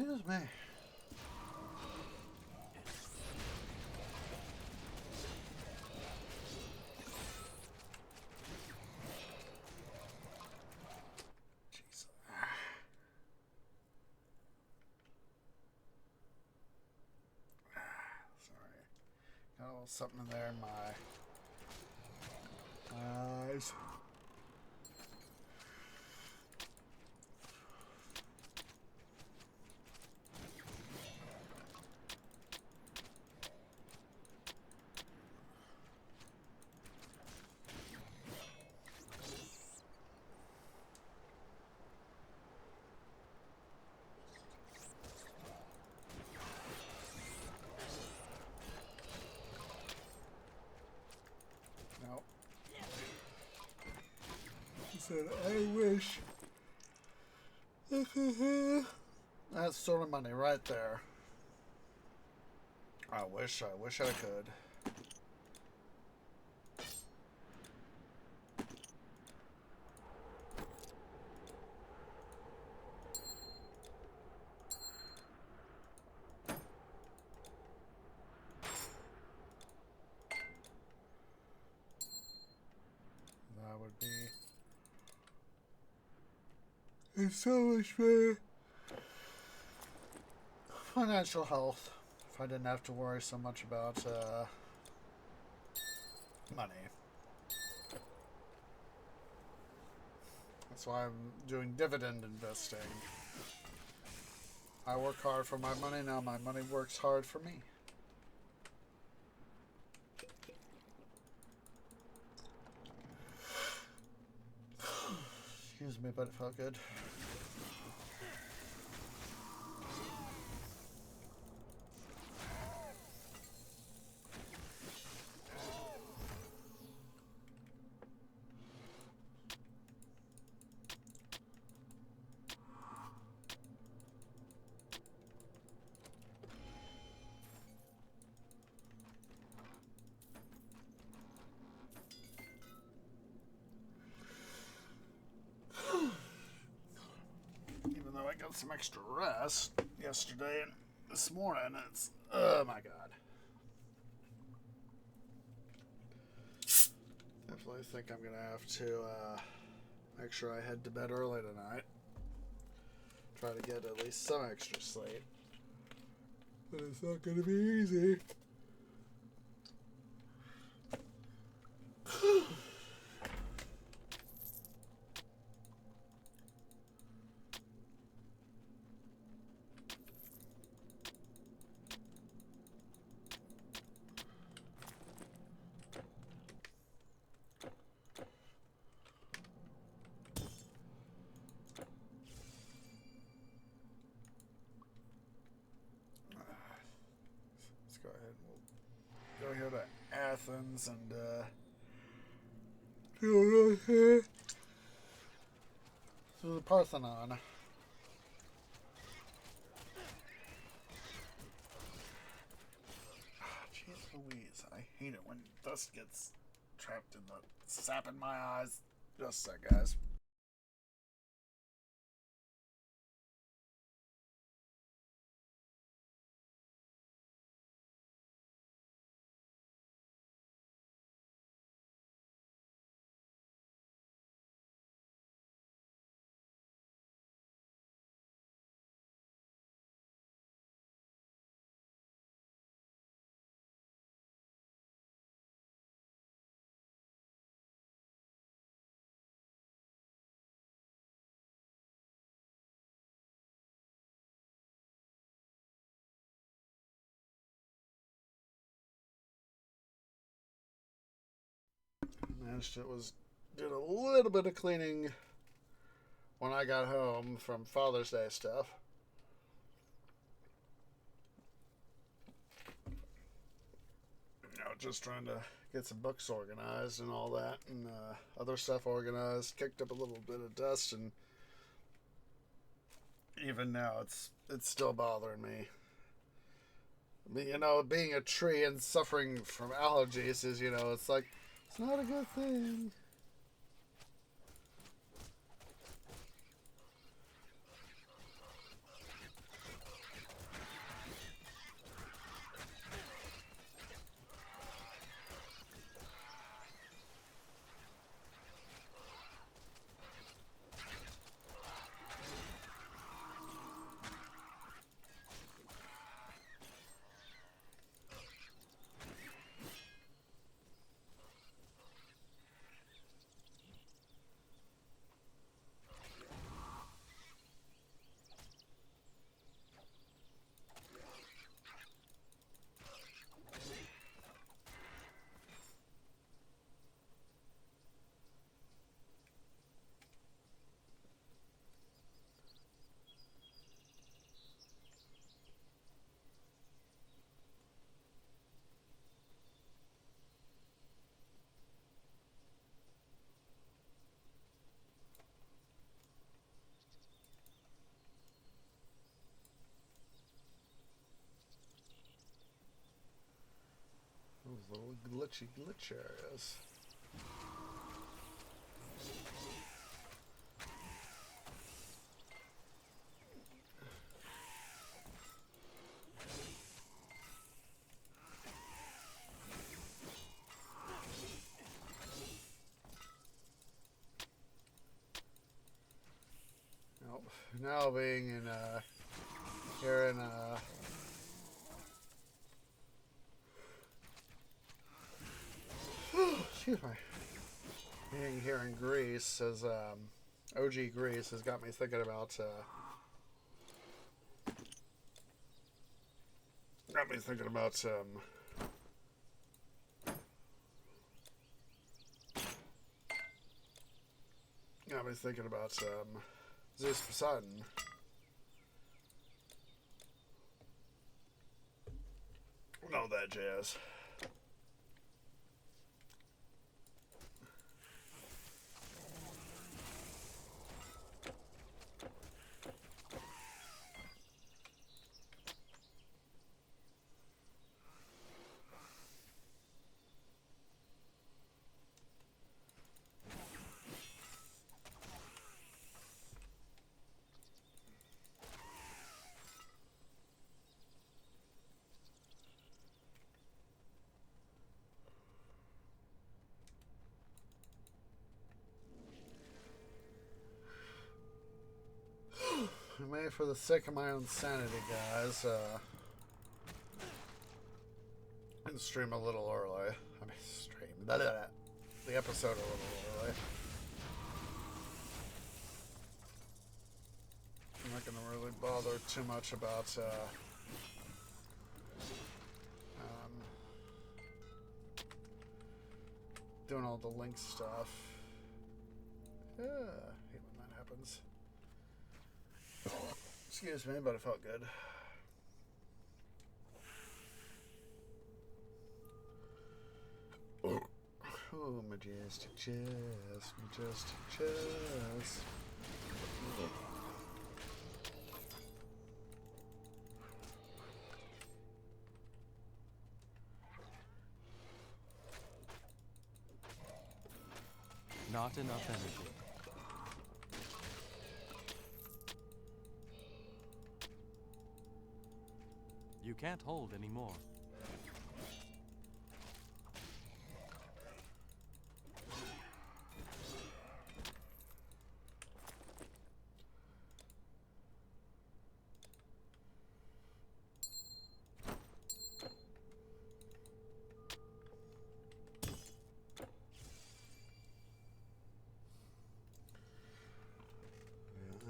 [SPEAKER 1] Excuse me. Jeez. Sorry. Got a little something in there in my eyes. No. He said, I wish. That's sort of money right there. I wish I could. That would be it's so much better. Financial health. If I didn't have to worry so much about money. That's why I'm doing dividend investing. I work hard for my money, now my money works hard for me. Excuse me, but it felt good. Even though I got some extra rest yesterday and this morning, it's oh my god. Definitely think I'm gonna have to make sure I head to bed early tonight. Try to get at least some extra sleep. But it's not gonna be easy. Let's go ahead and we'll go here to Athens and go right here to the Parthenon. Jeez Louise, I hate it when dust gets trapped in the sap in my eyes. Just a sec, guys. Did a little bit of cleaning when I got home from Father's Day stuff. You know, just trying to get some books organized and all that, and other stuff organized. Kicked up a little bit of dust, and even now it's still bothering me. I mean, you know, being a tree and suffering from allergies is, you know, it's like, it's not a good thing. little glitch areas. Now being in here in excuse me, being here in Greece as OG Greece has got me thinking about Zeus Poseidon. And all that jazz. Maybe for the sake of my own sanity, guys, and stream a little early. I mean, the episode a little early. I'm not gonna really bother too much about doing all the link stuff. Yeah, I hate when that happens. Excuse me, but it felt good. Oh, majestic chest, majestic chest.
[SPEAKER 4] Not enough energy. You can't hold anymore.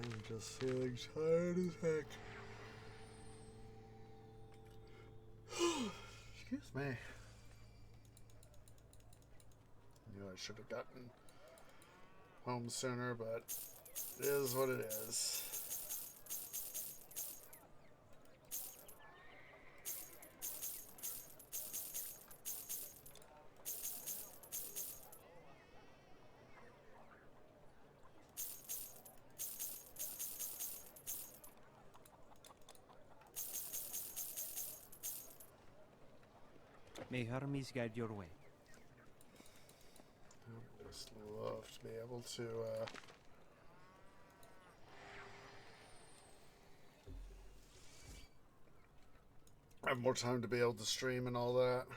[SPEAKER 1] I'm just feeling tired as heck. Excuse me. Knew I should have gotten home sooner, but it is what it is.
[SPEAKER 7] May Hermes guide your way.
[SPEAKER 1] I would just love to be able to have more time to be able to stream and all that.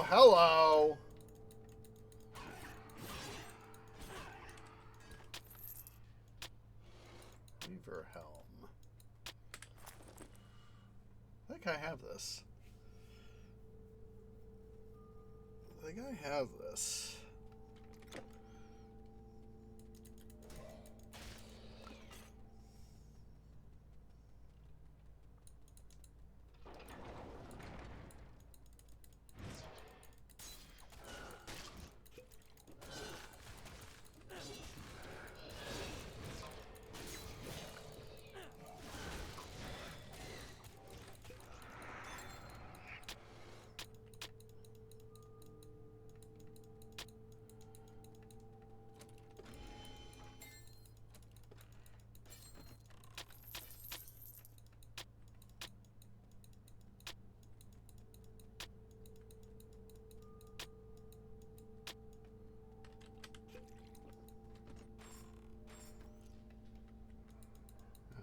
[SPEAKER 1] hello. Weaver Helm. I think I have this. I think I have this.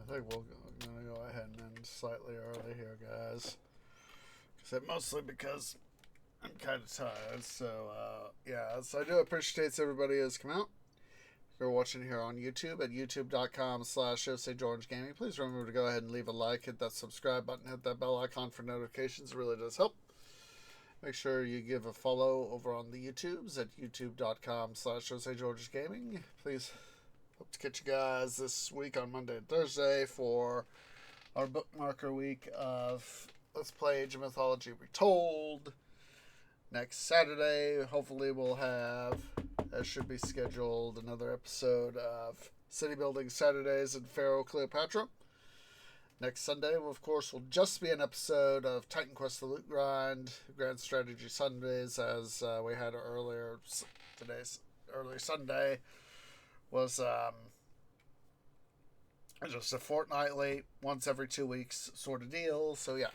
[SPEAKER 1] I think I'm going to go ahead and end slightly early here, guys. Mostly because I'm kind of tired. So, yeah. So I do appreciate everybody who's come out. If you're watching here on YouTube at youtube.com/JoseGeorgeGaming, please remember to go ahead and leave a like, hit that subscribe button, hit that bell icon for notifications. It really does help. Make sure you give a follow over on the YouTubes at youtube.com/JoseGeorgeGaming. Please. Hope to catch you guys this week on Monday and Thursday for our bookmarker week of Let's Play Age of Mythology Retold. Next Saturday, hopefully we'll have, as should be scheduled, another episode of City Building Saturdays and Pharaoh Cleopatra. Next Sunday, of course, will just be an episode of Titan Quest: The Loot Grind, Grand Strategy Sundays, as we had earlier. Today's early Sunday was just a fortnightly, once every 2 weeks sort of deal. So yeah,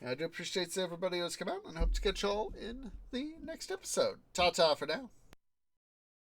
[SPEAKER 1] I do appreciate everybody who's come out, and hope to catch y'all in the next episode. Ta-ta for now.